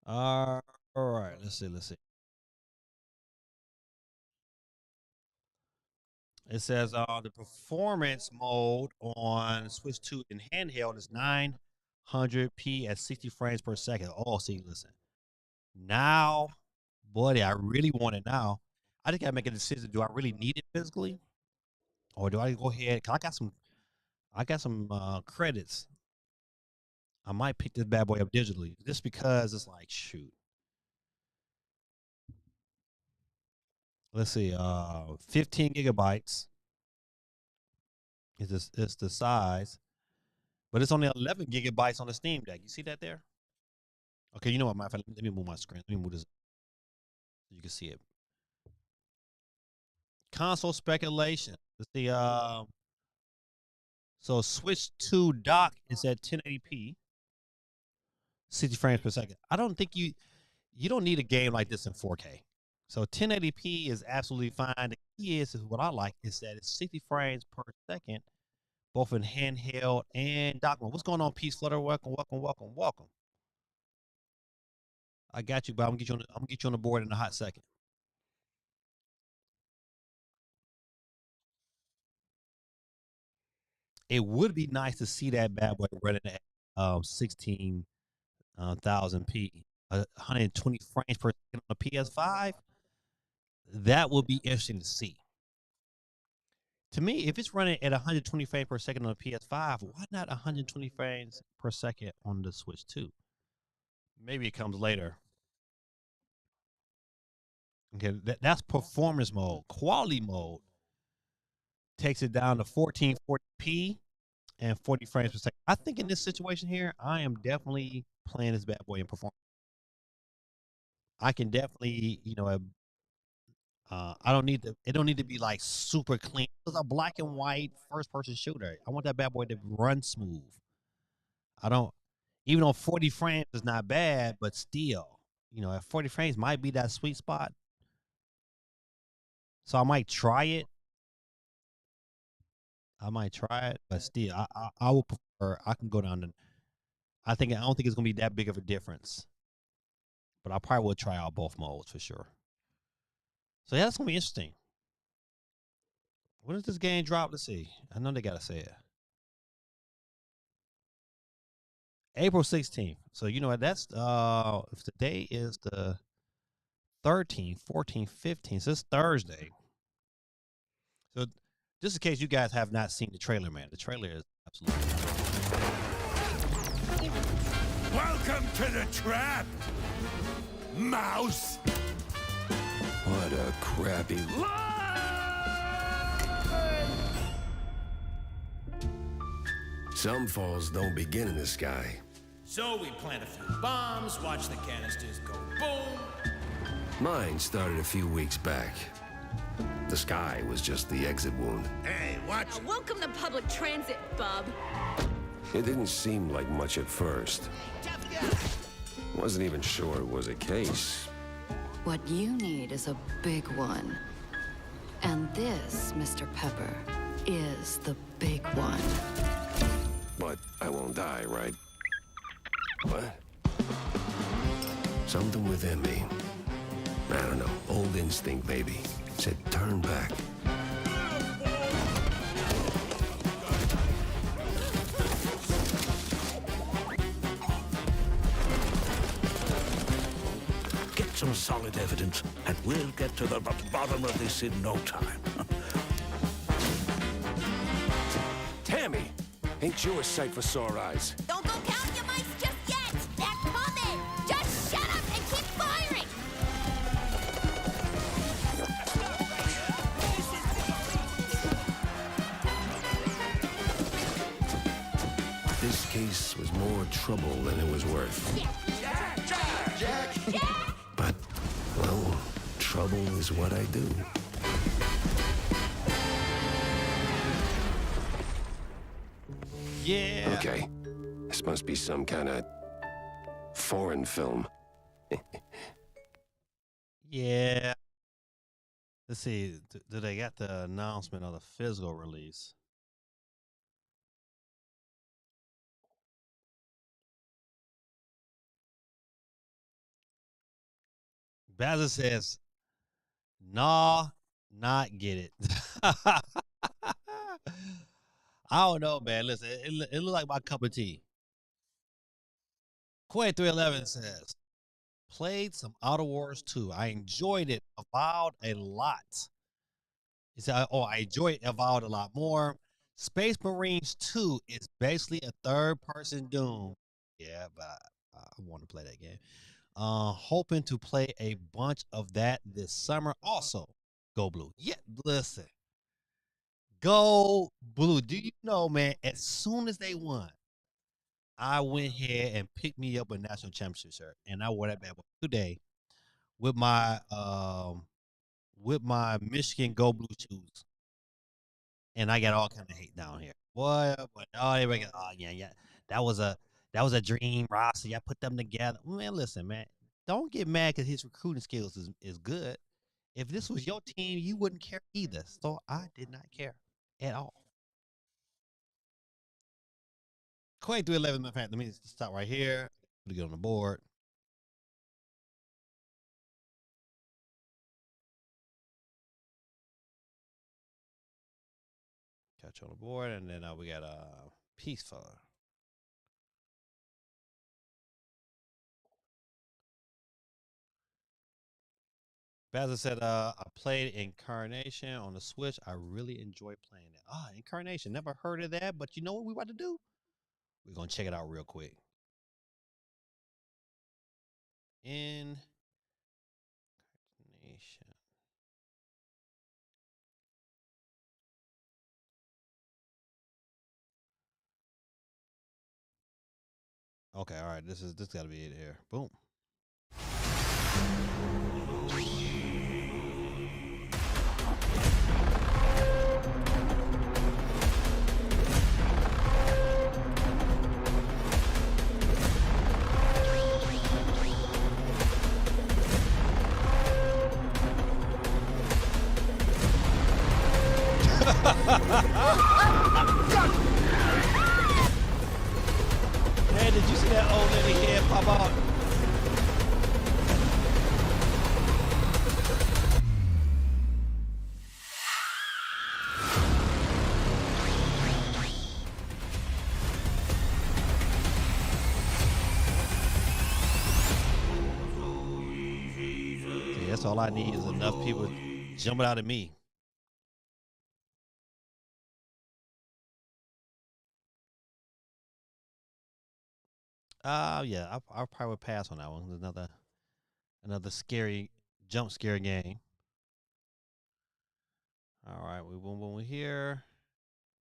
All right, let's see. It says the performance mode on Switch 2 in handheld is 900p at 60 frames per second. Oh, see, listen. Now, buddy, I really want it now. I just gotta make a decision. Do I really need it physically, or do I go ahead? 'Cause I got some credits. I might pick this bad boy up digitally, just because it's like, shoot. Let's see. 15 gigabytes is the size, but it's only 11 gigabytes on the Steam Deck. You see that there? Okay, you know what, my friend? Let me move my screen. Let me move this so you can see it. Console speculation. Let's see. So Switch 2 dock is at 1080p, 60 frames per second. I don't think you don't need a game like this in 4K. So 1080p is absolutely fine. The key is what I like is that it's 60 frames per second, both in handheld and dock mode. What's going on, Peace Flutter? Welcome, welcome, welcome, welcome. I got you, but I'm gonna get you on the board in a hot second. It would be nice to see that bad boy running at 16,000p, 120 frames per second on the PS5. That would be interesting to see. To me, if it's running at 120 frames per second on the PS5, why not 120 frames per second on the Switch 2? Maybe it comes later. Okay, that's performance mode. Quality mode takes it down to 1440p and 40 frames per second. I think in this situation here, I am definitely playing this bad boy in performance. I can definitely, I don't need to. It don't need to be like super clean. It's a black and white first person shooter. I want that bad boy to run smooth. I don't. Even though 40 frames is not bad, but still, at 40 frames might be that sweet spot. So I might try it. But still, I will prefer. I can go down to. I don't think it's gonna be that big of a difference. But I probably will try out both modes for sure. So yeah, that's gonna be interesting. When does this game drop? Let's see. I know they gotta say it. April 16th. So that's if today is the 13th, 14th, 15th. So it's Thursday. So just in case you guys have not seen the trailer, man, the trailer is absolutely. Welcome to the trap, mouse. What a crappy. Some falls don't begin in the sky. So we plant a few bombs, watch the canisters go boom. Mine started a few weeks back. The sky was just the exit wound. Hey, watch it. Welcome to public transit, bub. It didn't seem like much at first. Wasn't even sure it was a case. What you need is a big one. And this, Mr. Pepper, is the big one. But I won't die, right? What? Something within me. I don't know, old instinct, baby. Said turn back. Get some solid evidence, and we'll get to the bottom of this in no time. Tammy! Ain't you a sight for sore eyes? Don't go counting your mice just yet. They're coming. Just shut up and keep firing. This case was more trouble than it was worth. Jack! But, well, trouble is what I do. Yeah. Okay, this must be some kind of foreign film. Yeah. Let's see. Do they got the announcement of the physical release? Bazza says, "Nah, not get it." I don't know, man. Listen, it look like my cup of tea. Quay 311 says, played some Outer Wars 2. I enjoyed it. Avowed a lot. He said, "Oh, I enjoyed Avowed a lot more. Space Marines 2 is basically a third-person Doom." Yeah, but I want to play that game. Hoping to play a bunch of that this summer. Also, Go Blue. Yeah, listen. Go Blue. Do you know, man, as soon as they won, I went ahead and picked me up a national championship shirt, and I wore that bad boy today with my Michigan Go Blue shoes, and I got all kind of hate down here. Boy, but oh, everybody, oh yeah, that was a dream roster. Y'all put them together, man. Listen, man, don't get mad because his recruiting skills is good. If this was your team, you wouldn't care either. So I did not care at all. Quake 311, in fact, let me stop right here. Put it on the board. Catch on the board, and then we got Peaceful. Bazza said, I played Incarnation on the Switch. I really enjoy playing it. Incarnation. Never heard of that, but you know what we about to do? We're going to check it out real quick. Incarnation. Okay, all right. This got to be it here. Boom. Man, did you see that old lady head pop out? See, that's all I need is enough people jumping out at me. Yeah, I probably would pass on that one. There's another scary jump scare game. All right, we boom here.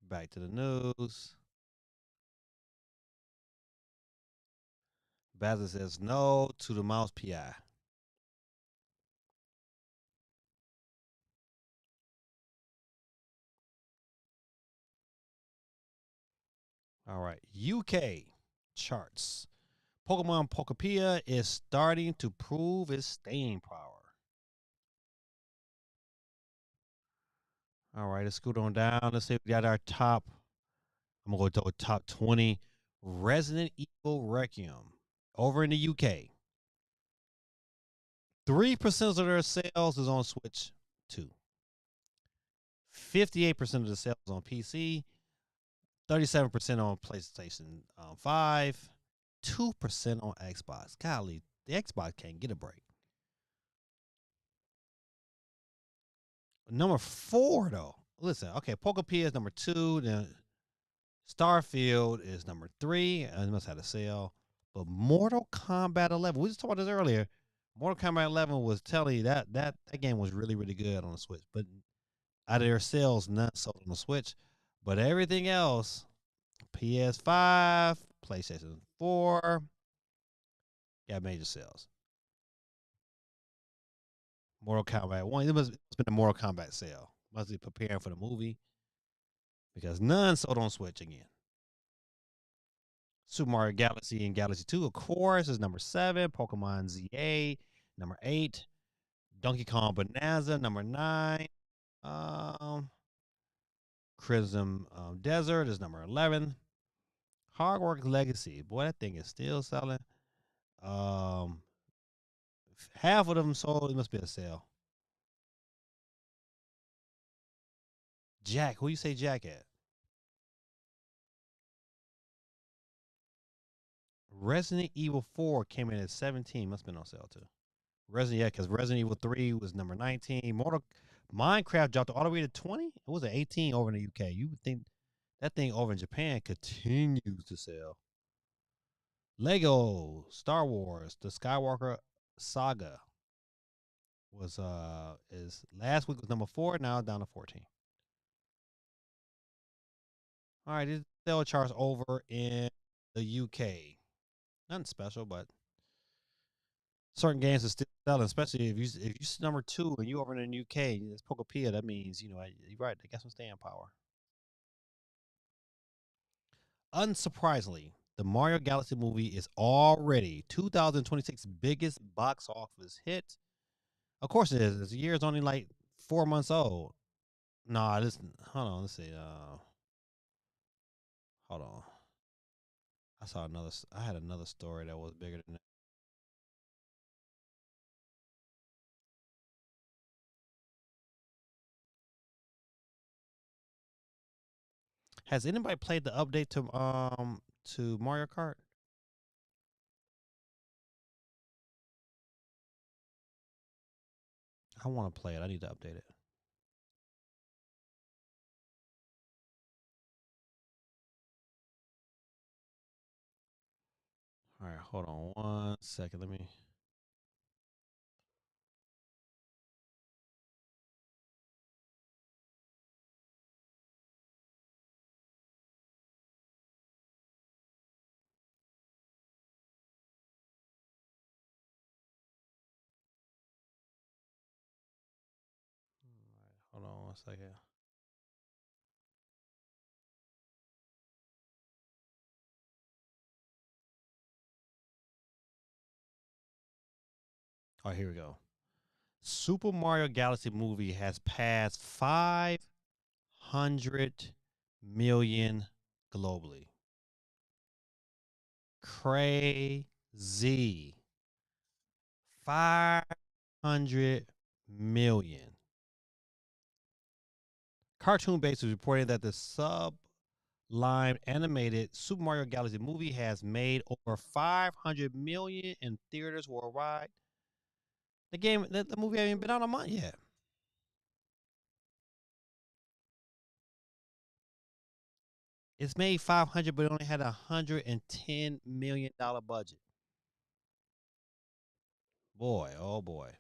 Back to the news. Bazza says no to the mouse PI. All right, UK charts. Pokemon Pokepia is starting to prove its staying power. All right, let's scoot on down. Let's see if we got our top. I'm going to go to top 20. Resident Evil Requiem over in the UK. 3% of their sales is on Switch 2. 58% of the sales on PC. 37% on PlayStation 5. 2% on Xbox. Golly, the Xbox can't get a break. Number 4, though. Listen, okay, Pokepia is number 2. Then Starfield is number 3. I must have a sale. But Mortal Kombat 11, we just talked about this earlier. Mortal Kombat 11 was telling you that game was really, really good on the Switch. But out of their sales, none sold on the Switch. But everything else, PS5, PlayStation 4, got major sales. Mortal Kombat 1, it must have been a Mortal Kombat sale. Must be preparing for the movie. Because none sold on Switch again. Super Mario Galaxy and Galaxy 2, of course, is number 7. Pokemon ZA, number 8. Donkey Kong Bonanza, number 9. Crimson Desert is number 11. Hogwarts Legacy, boy, that thing is still selling. Half of them sold. It must be a sale. Jack, who you say Jack at? Resident Evil 4 came in at 17. Must have been on sale too. Because Resident Evil 3 was number 19. Minecraft dropped all the way to 20. It was at 18 over in the UK. You would think that thing over in Japan continues to sell. Lego Star Wars: The Skywalker Saga was last week was number 4. Now down to 14. All right, this sale charts over in the UK. Nothing special, but certain games are still selling, especially if you number 2 and you over in the UK, it's Pokopia. That means you're right. They got some staying power. Unsurprisingly, the Mario Galaxy movie is already 2026 biggest box office hit. Of course it is. This year is only like 4 months old. Nah, hold on. Let's see. Hold on. I had another story that was bigger than that. Has anybody played the update to Mario Kart? I want to play it. I need to update it. All right, hold on 1 second. Let me. All right, hold on 1 second. All right, here we go. Super Mario Galaxy movie has passed 500 million globally. Crazy. 500 million. Cartoon Base is reporting that the Sublime animated Super Mario Galaxy movie has made over 500 million in theaters worldwide. The movie hasn't even been out a month yet. It's made 500, but it only had $110 million budget. Boy, oh boy.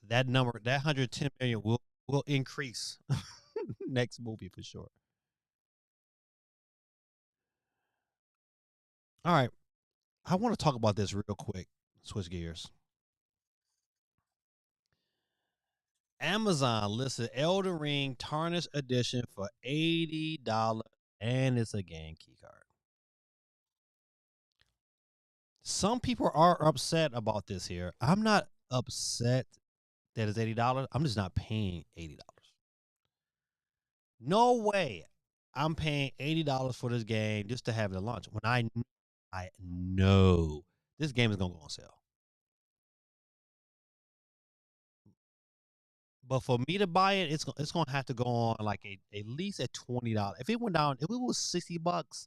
That 110 million will increase next movie for sure. All right. I want to talk about this real quick. Switch gears. Amazon listed Elden Ring Tarnished Edition for $80, and it's a game key card. Some people are upset about this here. I'm not upset that it's $80. I'm just not paying $80. No way I'm paying $80 for this game just to have it at launch when I know this game is going to go on sale. But for me to buy it, it's going to have to go on like at least at $20. If it went down, if it was $60,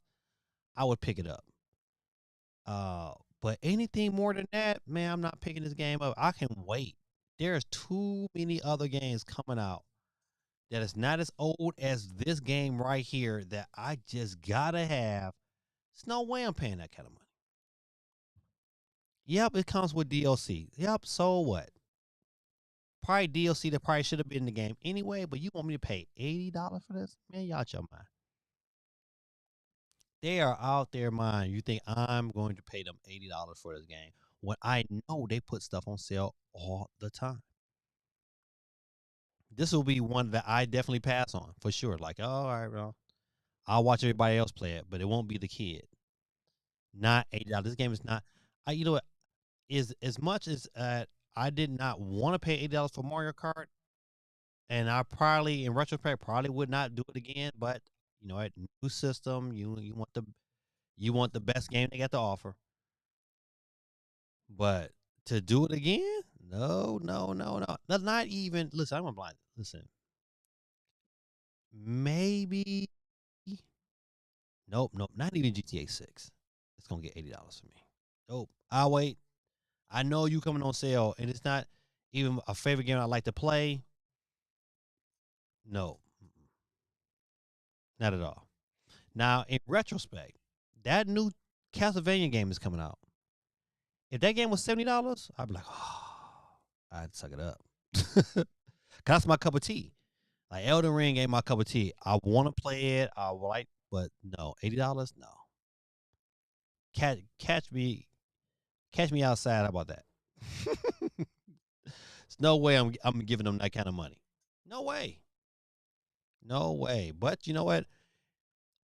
I would pick it up. But anything more than that, man, I'm not picking this game up. I can wait. There's too many other games coming out that is not as old as this game right here that I just gotta have. There's no way I'm paying that kind of money. Yep, it comes with DLC. Yep, so what? Probably DLC that probably should have been in the game anyway, but you want me to pay $80 for this? Man, y'all your mind. They are out there, mind. You think I'm going to pay them $80 for this game when I know they put stuff on sale all the time? This will be one that I definitely pass on for sure. Like, oh, all right, well, I'll watch everybody else play it, but it won't be the kid. Not $80. This game is not. You know what? Is as much as I did not want to pay $80 for Mario Kart, and I probably, in retrospect, probably would not do it again. But you know, new system, you want the best game they got to offer. But to do it again, no. Not even. Listen, I'm blind. Listen, maybe. Nope. Not even GTA 6. It's gonna get $80 for me. Nope. I'll wait. I know you coming on sale, and it's not even a favorite game I like to play. No, not at all. Now, in retrospect, that new Castlevania game is coming out. If that game was $70, I'd be like, oh, I'd suck it up. That's my cup of tea. Like Elden Ring ain't my cup of tea. I want to play it. I like, but no, $80, no. Catch me outside. How about that? There's no way I'm giving them that kind of money. No way. No way. But you know what?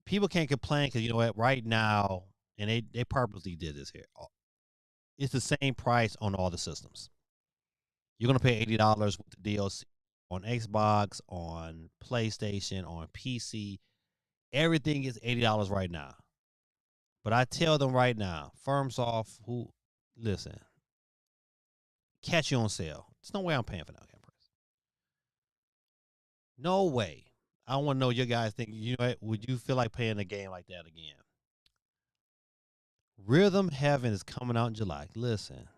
People can't complain because you know what? Right now, and they purposely did this here. It's the same price on all the systems. You're gonna pay $80 with the DLC on Xbox, on PlayStation, on PC. Everything is $80 right now. But I tell them right now, firms off who listen, catch you on sale. There's no way I'm paying for that game price. No way. I want to know your guys think, you know what, would you feel like paying a game like that again? Rhythm Heaven is coming out in July. Listen.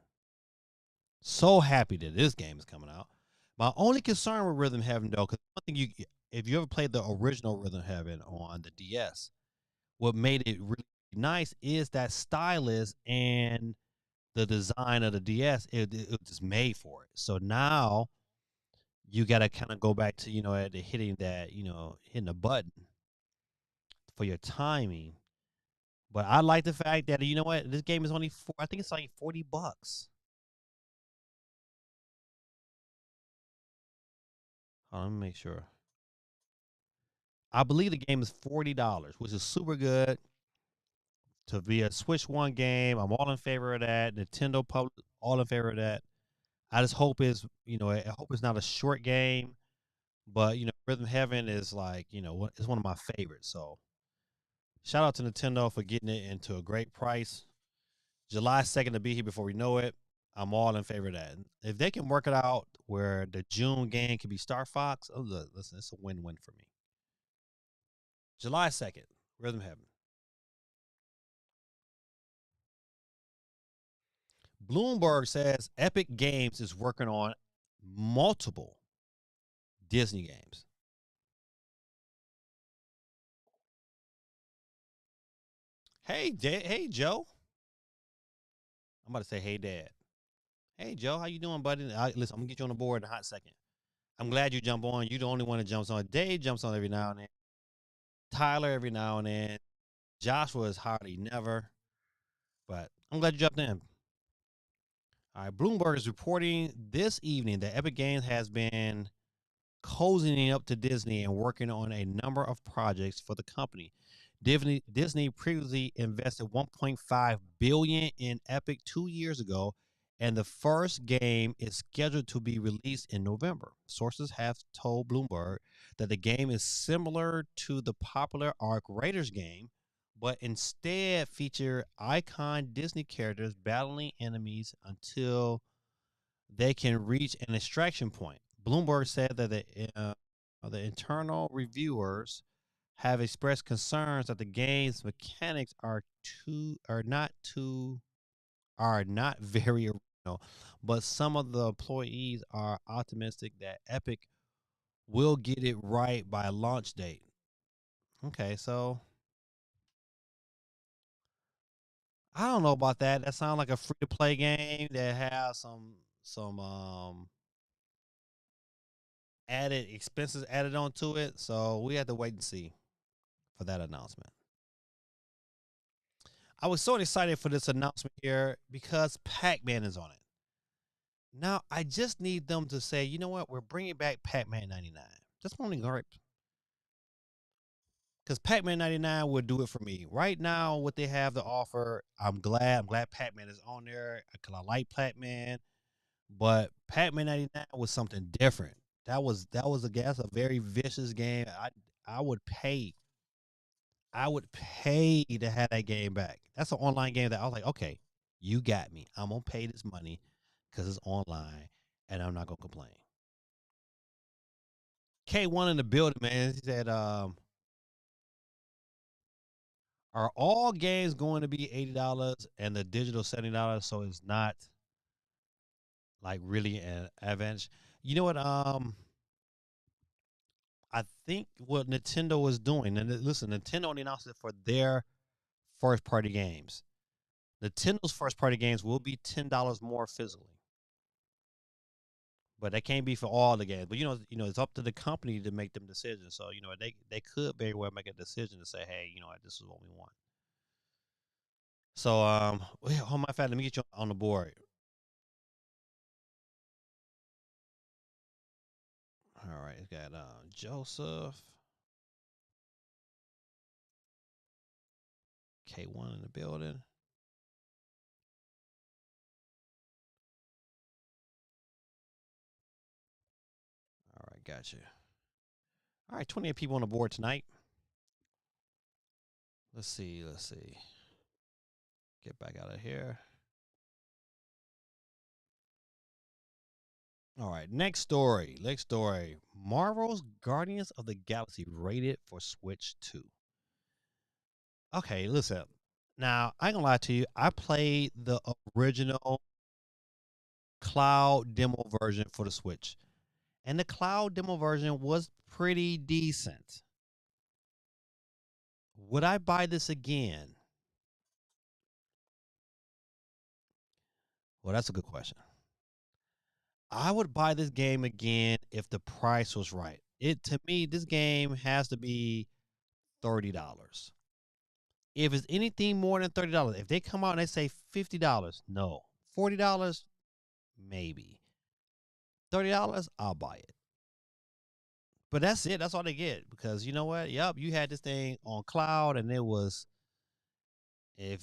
So happy that this game is coming out. My only concern with Rhythm Heaven, though, because one thing if you ever played the original Rhythm Heaven on the DS, what made it really nice is that stylus and the design of the DS. It was just made for it. So now you got to kind of go back to at the hitting a button for your timing. But I like the fact that this game is only I think it's like $40. Hold on, let me make sure. I believe the game is $40, which is super good to be a Switch One game. I'm all in favor of that. Nintendo all in favor of that. I just hope I hope it's not a short game, but Rhythm Heaven is like it's one of my favorites. So shout out to Nintendo for getting it into a great price. July 2nd to be here before we know it. I'm all in favor of that. If they can work it out where the June game can be Star Fox, listen, it's a win-win for me. July 2nd, Rhythm Heaven. Bloomberg says Epic Games is working on multiple Disney games. Hey, Joe. I'm about to say, hey, Dad. Hey, Joe, how you doing, buddy? Listen, I'm going to get you on the board in a hot second. I'm glad you jump on. You're the only one that jumps on. Dave jumps on every now and then. Tyler every now and then. Joshua is hardly never. But I'm glad you jumped in. All right, Bloomberg is reporting this evening that Epic Games has been cozying up to Disney and working on a number of projects for the company. Disney previously invested $1.5 billion in Epic 2 years ago, and the first game is scheduled to be released in November. Sources have told Bloomberg that the game is similar to the popular Arc Raiders game, but instead feature icon Disney characters battling enemies until they can reach an extraction point. Bloomberg said that the internal reviewers have expressed concerns that the game's mechanics are not very original, but some of the employees are optimistic that Epic will get it right by launch date. Okay, so I don't know about that. That sounds like a free to play game that has some added expenses added onto it. So we have to wait and see for that announcement. I was so excited for this announcement here because Pac-Man is on it. Now, I just need them to say, you know what, we're bringing back Pac-Man 99. That's only right. Because Pac-Man 99 would do it for me. Right now, what they have to offer, I'm glad Pac-Man is on there because I like Pac-Man. But Pac-Man 99 was something different. That's a very vicious game. I would pay to have that game back. That's an online game that I was like, okay, you got me. I'm going to pay this money because it's online, and I'm not going to complain. K1 in the building, man. He said, are all games going to be $80 and the digital $70, so it's not like really an advantage? You know what? I think what Nintendo was doing, and listen, Nintendo only announced it for their first-party games. Nintendo's first-party games will be $10 more physically. but they can't be for all the games. But it's up to the company to make them decisions. So they could very well make a decision to say, hey, this is what we want. So hold my fat. Let me get you on the board. All right, it's got Joseph, K1 in the building. All right, got you. All right, 28 people on the board tonight. Let's see. Get back out of here. All right, next story. Marvel's Guardians of the Galaxy rated for Switch 2. Okay, listen. Now, I ain't gonna lie to you. I played the original cloud demo version for the Switch. And the cloud demo version was pretty decent. Would I buy this again? Well, that's a good question. I would buy this game again if the price was right. To me, this game has to be $30. If it's anything more than $30, if they come out and they say $50, no. $40, maybe. $30, I'll buy it. But that's it. That's all they get. Because you know what? Yep, you had this thing on cloud, and it was really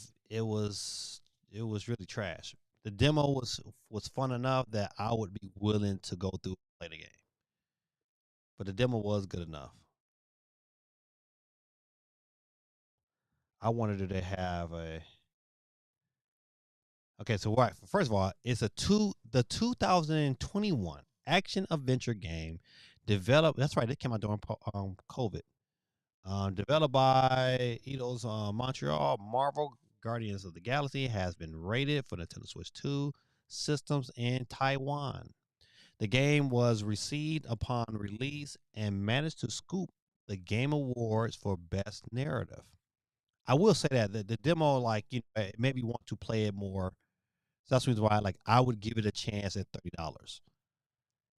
trash. The demo was fun enough that I would be willing to go through and play the game. But the demo was good enough. I wanted it to have a. Okay, so right. First of all, it's the 2021 action adventure game developed. That's right. It came out during COVID. Developed by Eidos Montreal. Marvel Guardians of the Galaxy has been rated for Nintendo Switch 2 systems in Taiwan. The game was received upon release and managed to scoop the Game Awards for Best Narrative. I will say that the demo, it made me want to play it more. So that's the reason why I would give it a chance at $30.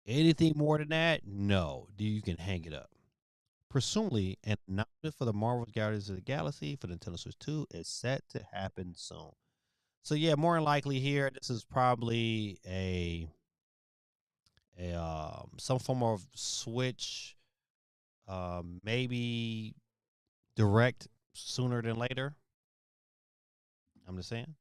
Anything more than that, no. You can hang it up. Presumably, an announcement for the Marvel Guardians of the Galaxy for Nintendo Switch 2 is set to happen soon. So yeah, more than likely here, this is probably a some form of Switch, maybe direct sooner than later. I'm just saying.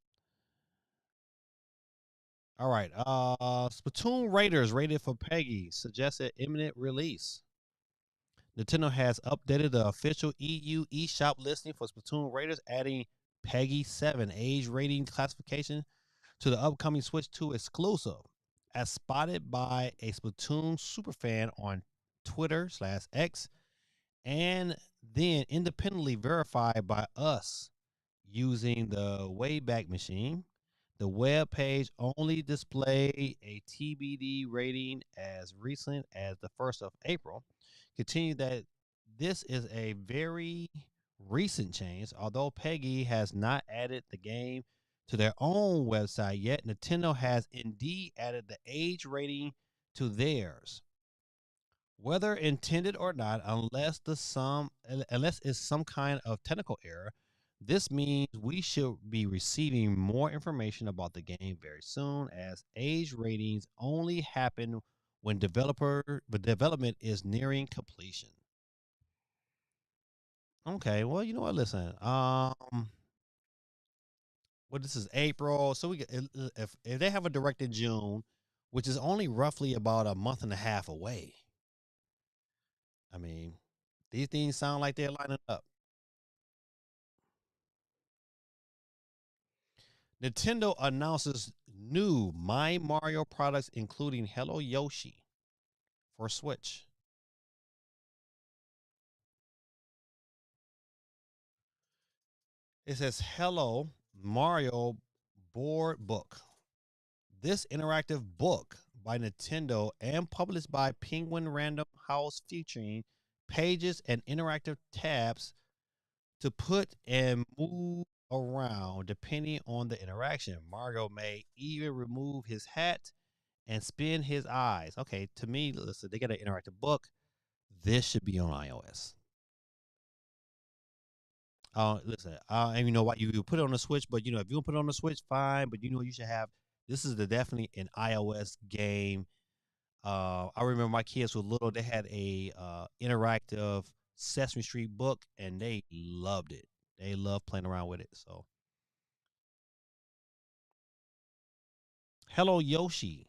All right. Splatoon Raiders rated for PEGI suggested imminent release. Nintendo has updated the official EU eShop listing for Splatoon Raiders, adding PEGI 7 age rating classification to the upcoming Switch 2 exclusive, as spotted by a Splatoon superfan on Twitter/X, and then independently verified by us using the Wayback Machine. The web page only displayed a TBD rating as recent as the 1st of April. Continue that this is a very recent change. Although PEGI has not added the game to their own website yet, Nintendo has indeed added the age rating to theirs. Whether intended or not, unless it's some kind of technical error, this means we should be receiving more information about the game very soon, as age ratings only happen when development is nearing completion. Okay, well, you know what? Listen, this is April, so we get if they have a direct in June, which is only roughly about a month and a half away. I mean, these things sound like they're lining up. Nintendo announces new My Mario products, including Hello Yoshi for Switch. It says Hello Mario Board Book. This interactive book by Nintendo and published by Penguin Random House, featuring pages and interactive tabs to put and move around depending on the interaction. Mario may even remove his hat and spin his eyes. Okay, to me, listen, they got an interactive book. This should be on iOS. Listen, I don't even know why you put it on the Switch, but if you don't put it on the Switch, fine. But you should have. This is definitely an iOS game. I remember my kids were little; they had a interactive Sesame Street book, and they loved it. They loved playing around with it. So, Hello Yoshi.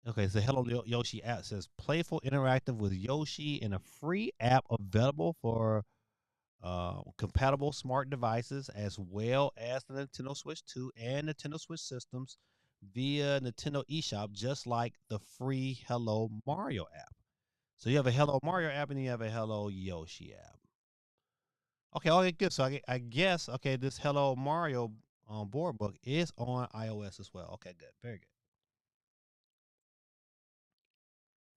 Okay, so Yoshi app says playful interactive with Yoshi in a free app available for compatible smart devices as well as the Nintendo Switch 2 and Nintendo Switch systems via Nintendo eShop, just like the free Hello Mario app. So you have a Hello Mario app and you have a Hello Yoshi app. Okay, good. So I guess, this Hello Mario board book is on iOS as well. Okay, good. Very good.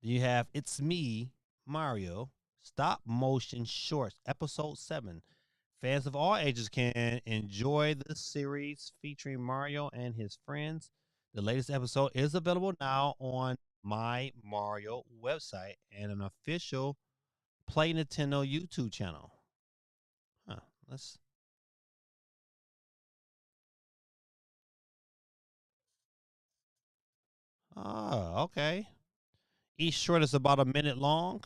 You have It's Me, Mario, stop motion shorts, episode 7. Fans of all ages can enjoy the series featuring Mario and his friends. The latest episode is available now on my Mario website and an official Play Nintendo YouTube channel. Huh, let's. Oh, okay. Each short is about a minute long.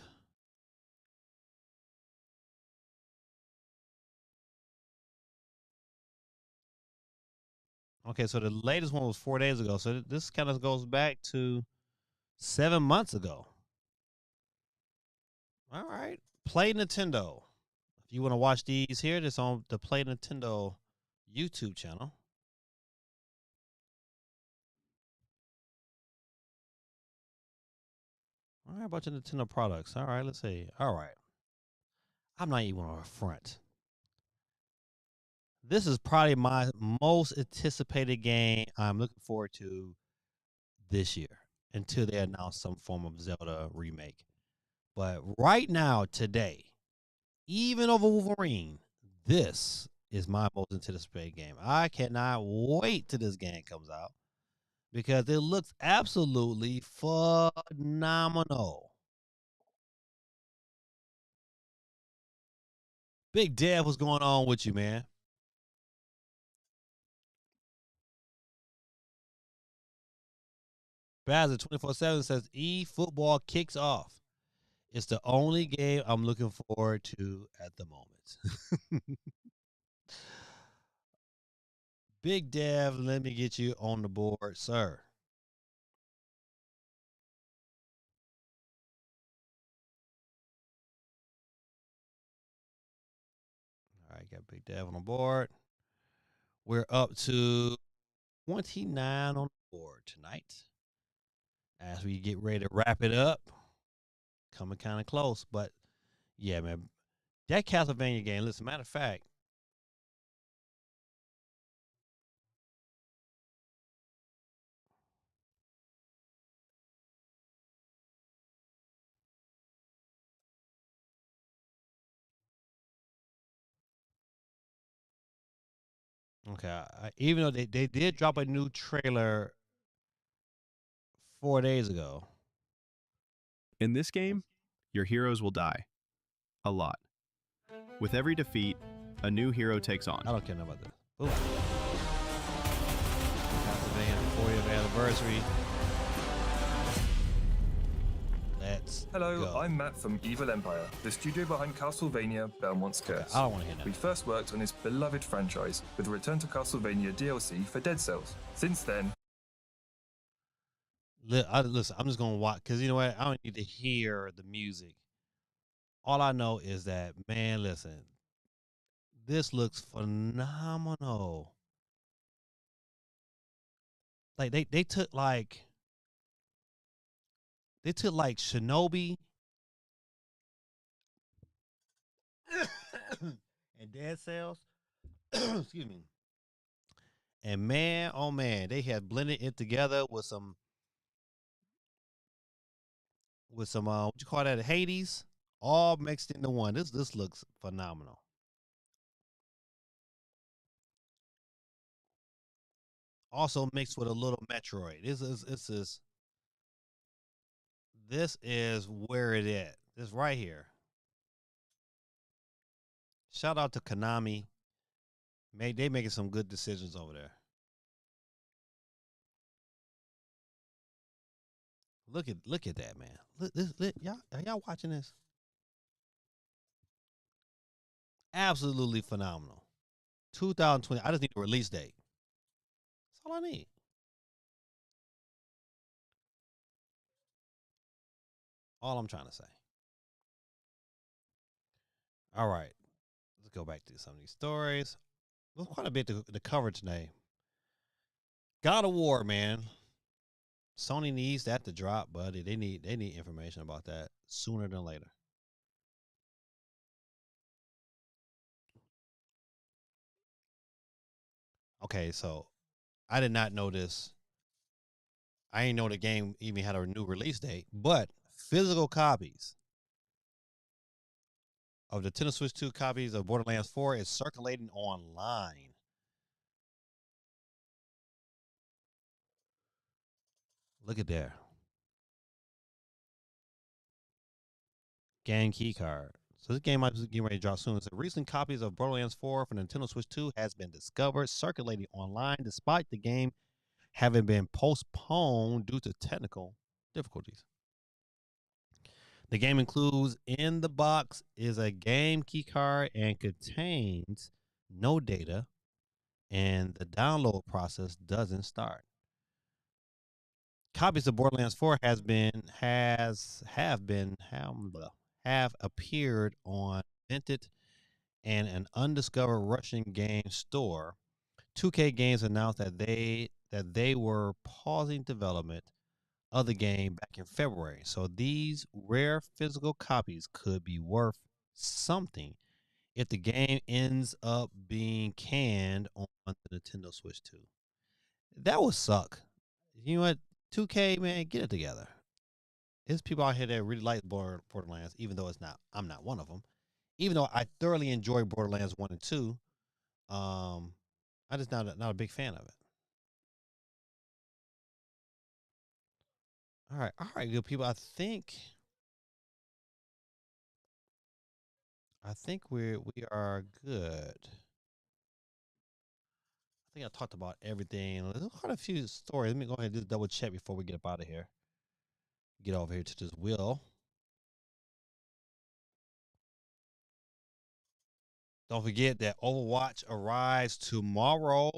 Okay, so the latest one was 4 days ago. So this kind of goes back to 7 months ago. All right. Play Nintendo. If you want to watch these here, it's on the Play Nintendo YouTube channel. All right, a bunch of Nintendo products. All right, let's see. All right. I'm not even on a front. This is probably my most anticipated game I'm looking forward to this year until they announce some form of Zelda remake. But right now, today, even over Wolverine, this is my most anticipated game. I cannot wait till this game comes out because it looks absolutely phenomenal. Big Dev, what's going on with you, man? Bazza 24/7 says eFootball kicks off. It's the only game I'm looking forward to at the moment. Big Dev, let me get you on the board, sir. All right, got Big Dev on the board. We're up to 29 on the board tonight. As we get ready to wrap it up, coming kind of close, but yeah, man, that Castlevania game. Listen, matter of fact, okay, even though they did drop a new trailer 4 days ago. In this game, your heroes will die. A lot. With every defeat, a new hero takes on. I don't care about that. Boom. Castlevania 40th anniversary. Let's Hello, go. I'm Matt from Evil Empire, the studio behind Castlevania Belmont's Curse. I don't want to hear that. We first worked on this beloved franchise with the Return to Castlevania DLC for Dead Cells. Since then, Listen, I'm just going to watch because you know what? I don't need to hear the music. All I know is that, man, listen, this looks phenomenal. Like they took like Shinobi and Dead Cells. Excuse me. And man, oh man, they had blended it together with some what you call that, Hades, all mixed into one. This looks phenomenal. Also mixed with a little Metroid. This is This is where it is. This right here. Shout out to Konami. They making some good decisions over there. Look at that, man. Y'all, are y'all watching this? Absolutely phenomenal. 2020. I just need a release date. That's all I need. All I'm trying to say. All right. Let's go back to some of these stories. There's quite a bit to cover today. God of War, man. Sony needs that to drop, buddy. They need information about that sooner than later. Okay, so I did not know this. I didn't know the game even had a new release date, but physical copies of the Nintendo Switch 2 copies of Borderlands 4 is circulating online. Look at there. Game key card. So this game might be getting ready to drop soon. So recent copies of Borderlands 4 for Nintendo Switch 2 has been discovered, circulating online, despite the game having been postponed due to technical difficulties. The game includes in the box is a game key card and contains no data, and the download process doesn't start. Copies of Borderlands 4 have appeared on Vinted and an undiscovered Russian game store. 2K Games announced that they were pausing development of the game back in February. So these rare physical copies could be worth something if the game ends up being canned on the Nintendo Switch 2. That would suck. You know what? 2K, man, get it together. There's people out here that really like Borderlands, even though I'm not one of them. Even though I thoroughly enjoy Borderlands 1 and 2, I'm just not a big fan of it. All right, good people. I think we are good. I think I talked about everything. There's quite a few stories. Let me go ahead and just double check before we get up out of here. Get over here to this wheel. Don't forget that Overwatch arrives tomorrow.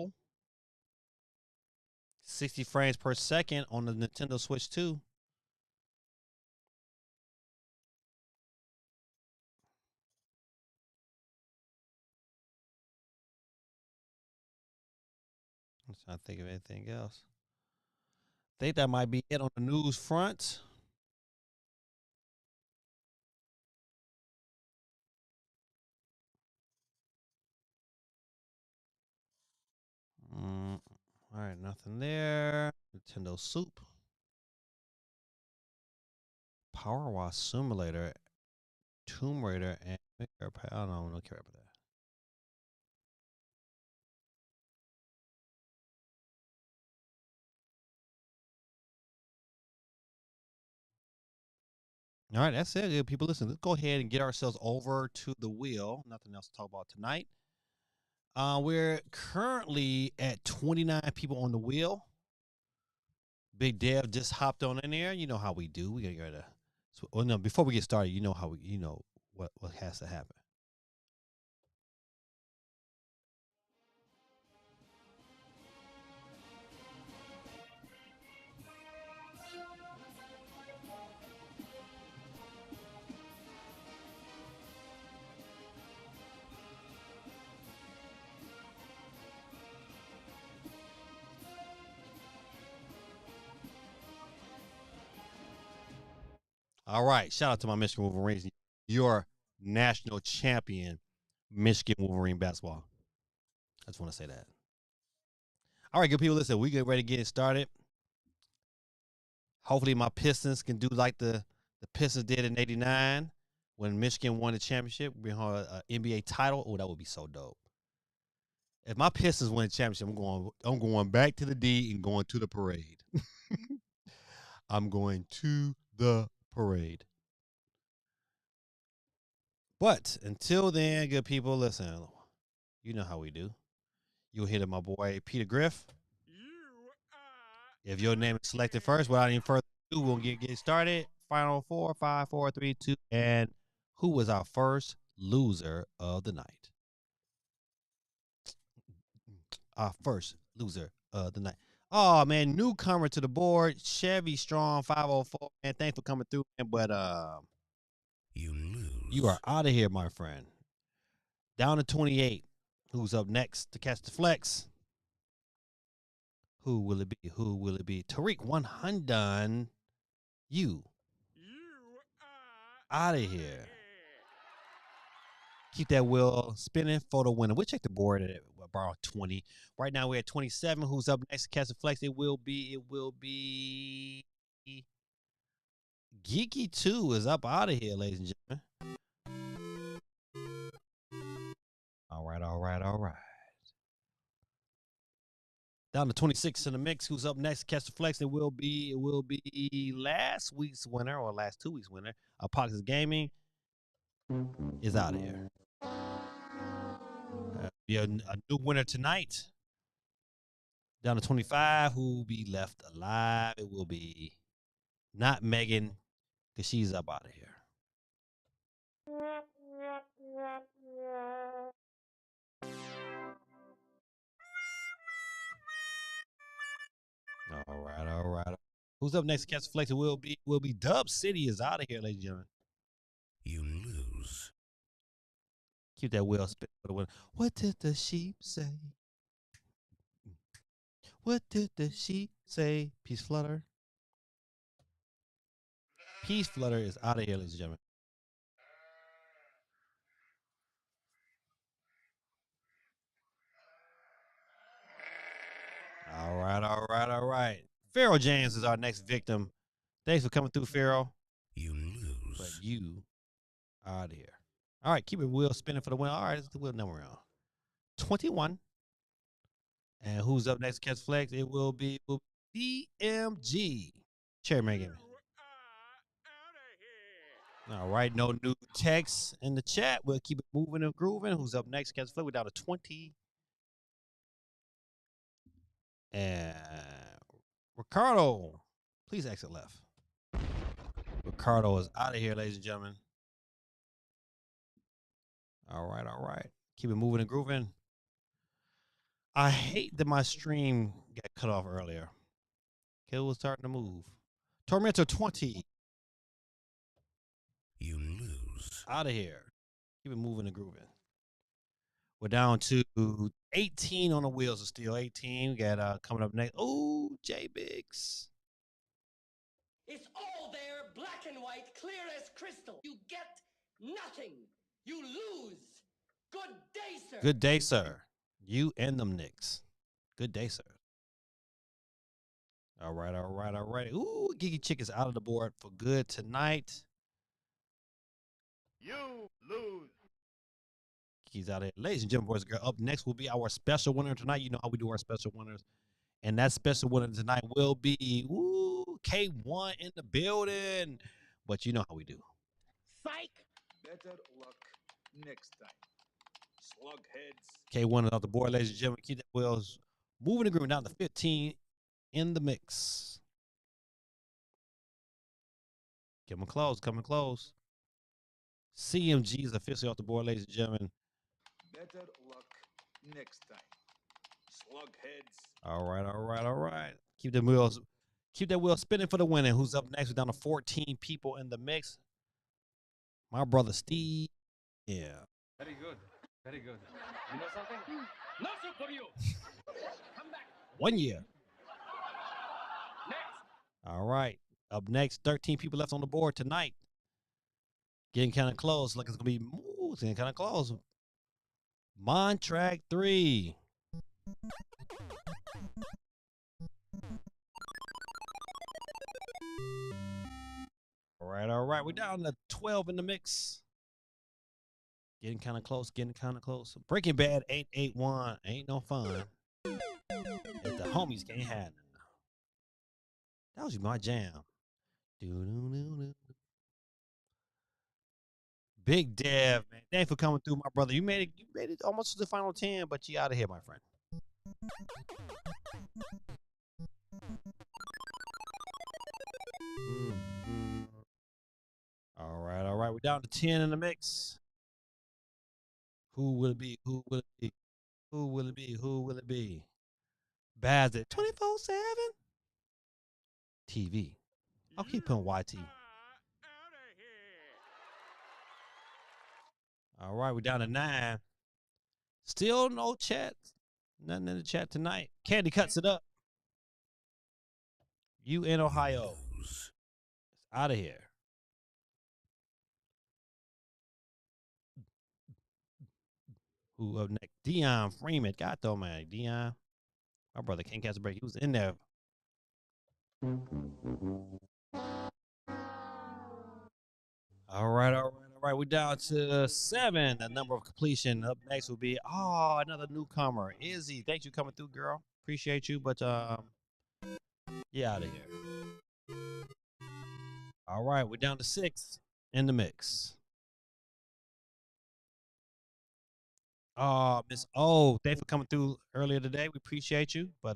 60 frames per second on the Nintendo Switch 2. I'm trying to think of anything else. I think that might be it on the news front. All right, nothing there. Nintendo Soup. Power Wash Simulator, Tomb Raider, and I don't know. I don't care about that. All right, that's it. Good people, listen, let's go ahead and get ourselves over to the wheel. Nothing else to talk about tonight. We're currently at 29 people on the wheel. Big Dev just hopped on in there. You know how we do. We gotta. Well, no, before we get started, you know how what has to happen. All right. Shout out to my Michigan Wolverines, your national champion, Michigan Wolverine basketball. I just want to say that. All right, good people. Listen, we get ready to get it started. Hopefully, my Pistons can do like the Pistons did in '89 when Michigan won the championship, bring her an NBA title. Oh, that would be so dope. If my Pistons win the championship, I'm going back to the D and going to the parade. I'm going to the parade. But until then, good people, listen. You know how we do. You'll hit my boy Peter Griff. If your name is selected first, without any further ado, we'll get started. Final 4, 5, 4, 3, 2, and who was our first loser of the night? Our first loser of the night. Oh man, newcomer to the board, Chevy Strong 504. Man, thanks for coming through, man. But You lose. you are out of here, my friend. Down to 28. Who's up next to catch the flex? Who will it be? Who will it be? Tariq 100. You out of here. Keep that wheel spinning for the winner. We'll check the board at about 20. Right now we're at 27. Who's up next to catch the flex? It will be Geeky 2 is up out of here, ladies and gentlemen. All right. Down to 26 in the mix. Who's up next to catch the flex? It will be last week's winner or last 2 weeks' winner. Apocalypse Gaming is out of here. Be a new winner tonight. Down to 25. Who will be left alive? It will be not Megan, because she's up out of here. All right. Who's up next to catch the flex? It will be Dub City is out of here, ladies and gentlemen. You lose. Keep that wheel spin for the winner. What did the sheep say? What did the sheep say? Peace Flutter. Peace Flutter is out of here, ladies and gentlemen. All right. Pharaoh James is our next victim. Thanks for coming through, Pharaoh. You lose. But you out of here. All right, keep it wheel spinning for the win. All right, it's the wheel number round. 21. And who's up next to catch flex? It will be BMG. Chairman Gaming. All right, no new text in the chat. We'll keep it moving and grooving. Who's up next? Catch flex. We're down to 20. And Ricardo, please exit left. Ricardo is out of here, ladies and gentlemen. All right. Keep it moving and grooving. I hate that my stream got cut off earlier. It was starting to move. Tormentor 20. You lose. Out of here. Keep it moving and grooving. We're down to 18 on the wheels of steel. 18. We got coming up next. Oh, J Biggs. It's all there, black and white, clear as crystal. You get nothing. You lose. Good day, sir. Good day, sir. You and them Knicks. Good day, sir. All right. Ooh, Geeky Chick is out of the board for good tonight. You lose. He's out of here. Ladies and gentlemen, boys and girls, up next will be our special winner tonight. You know how we do our special winners. And that special winner tonight will be K1 in the building. But you know how we do. Psych. Better luck next time. Slugheads. K1 is off the board, ladies and gentlemen. Keep that wheels moving and grooving down to 15 in the mix. Coming close. CMG is officially off the board, ladies and gentlemen. Better luck next time. Slugheads. All right. Keep that wheel spinning for the winner. Who's up next? We're down to 14 people in the mix. My brother Steve. Yeah. Very good. You know something? Nothing for you. Come back. 1 year. Next. All right. Up next, 13 people left on the board tonight. Getting kind of close. Like it's going to be getting kind of close. Montrack 3. All right. We're down to 12 in the mix. Getting kind of close. Breaking Bad 881. Ain't no fun if the homies can't have none. That was my jam. Big Dev, man. Thanks for coming through, my brother. You made it almost to the final 10, but you out of here, my friend. All right. We're down to 10 in the mix. Who will it be? Who will it be? Who will it be? Who will it be? Bazit 24/7 TV. I'll keep putting YT. All right, we're down to 9. Still no chat. Nothing in the chat tonight. Candy cuts it up. You in Ohio. It's out of here. Who up next? Dion Freeman. God though, man. Dion. My brother can't catch a break. He was in there. All right. We're down to 7. The number of completion. Up next will be another newcomer. Izzy. Thanks for coming through, girl. Appreciate you, but yeah, out of here. All right, we're down to 6 in the mix. Miss O, thanks for coming through earlier today. We appreciate you, but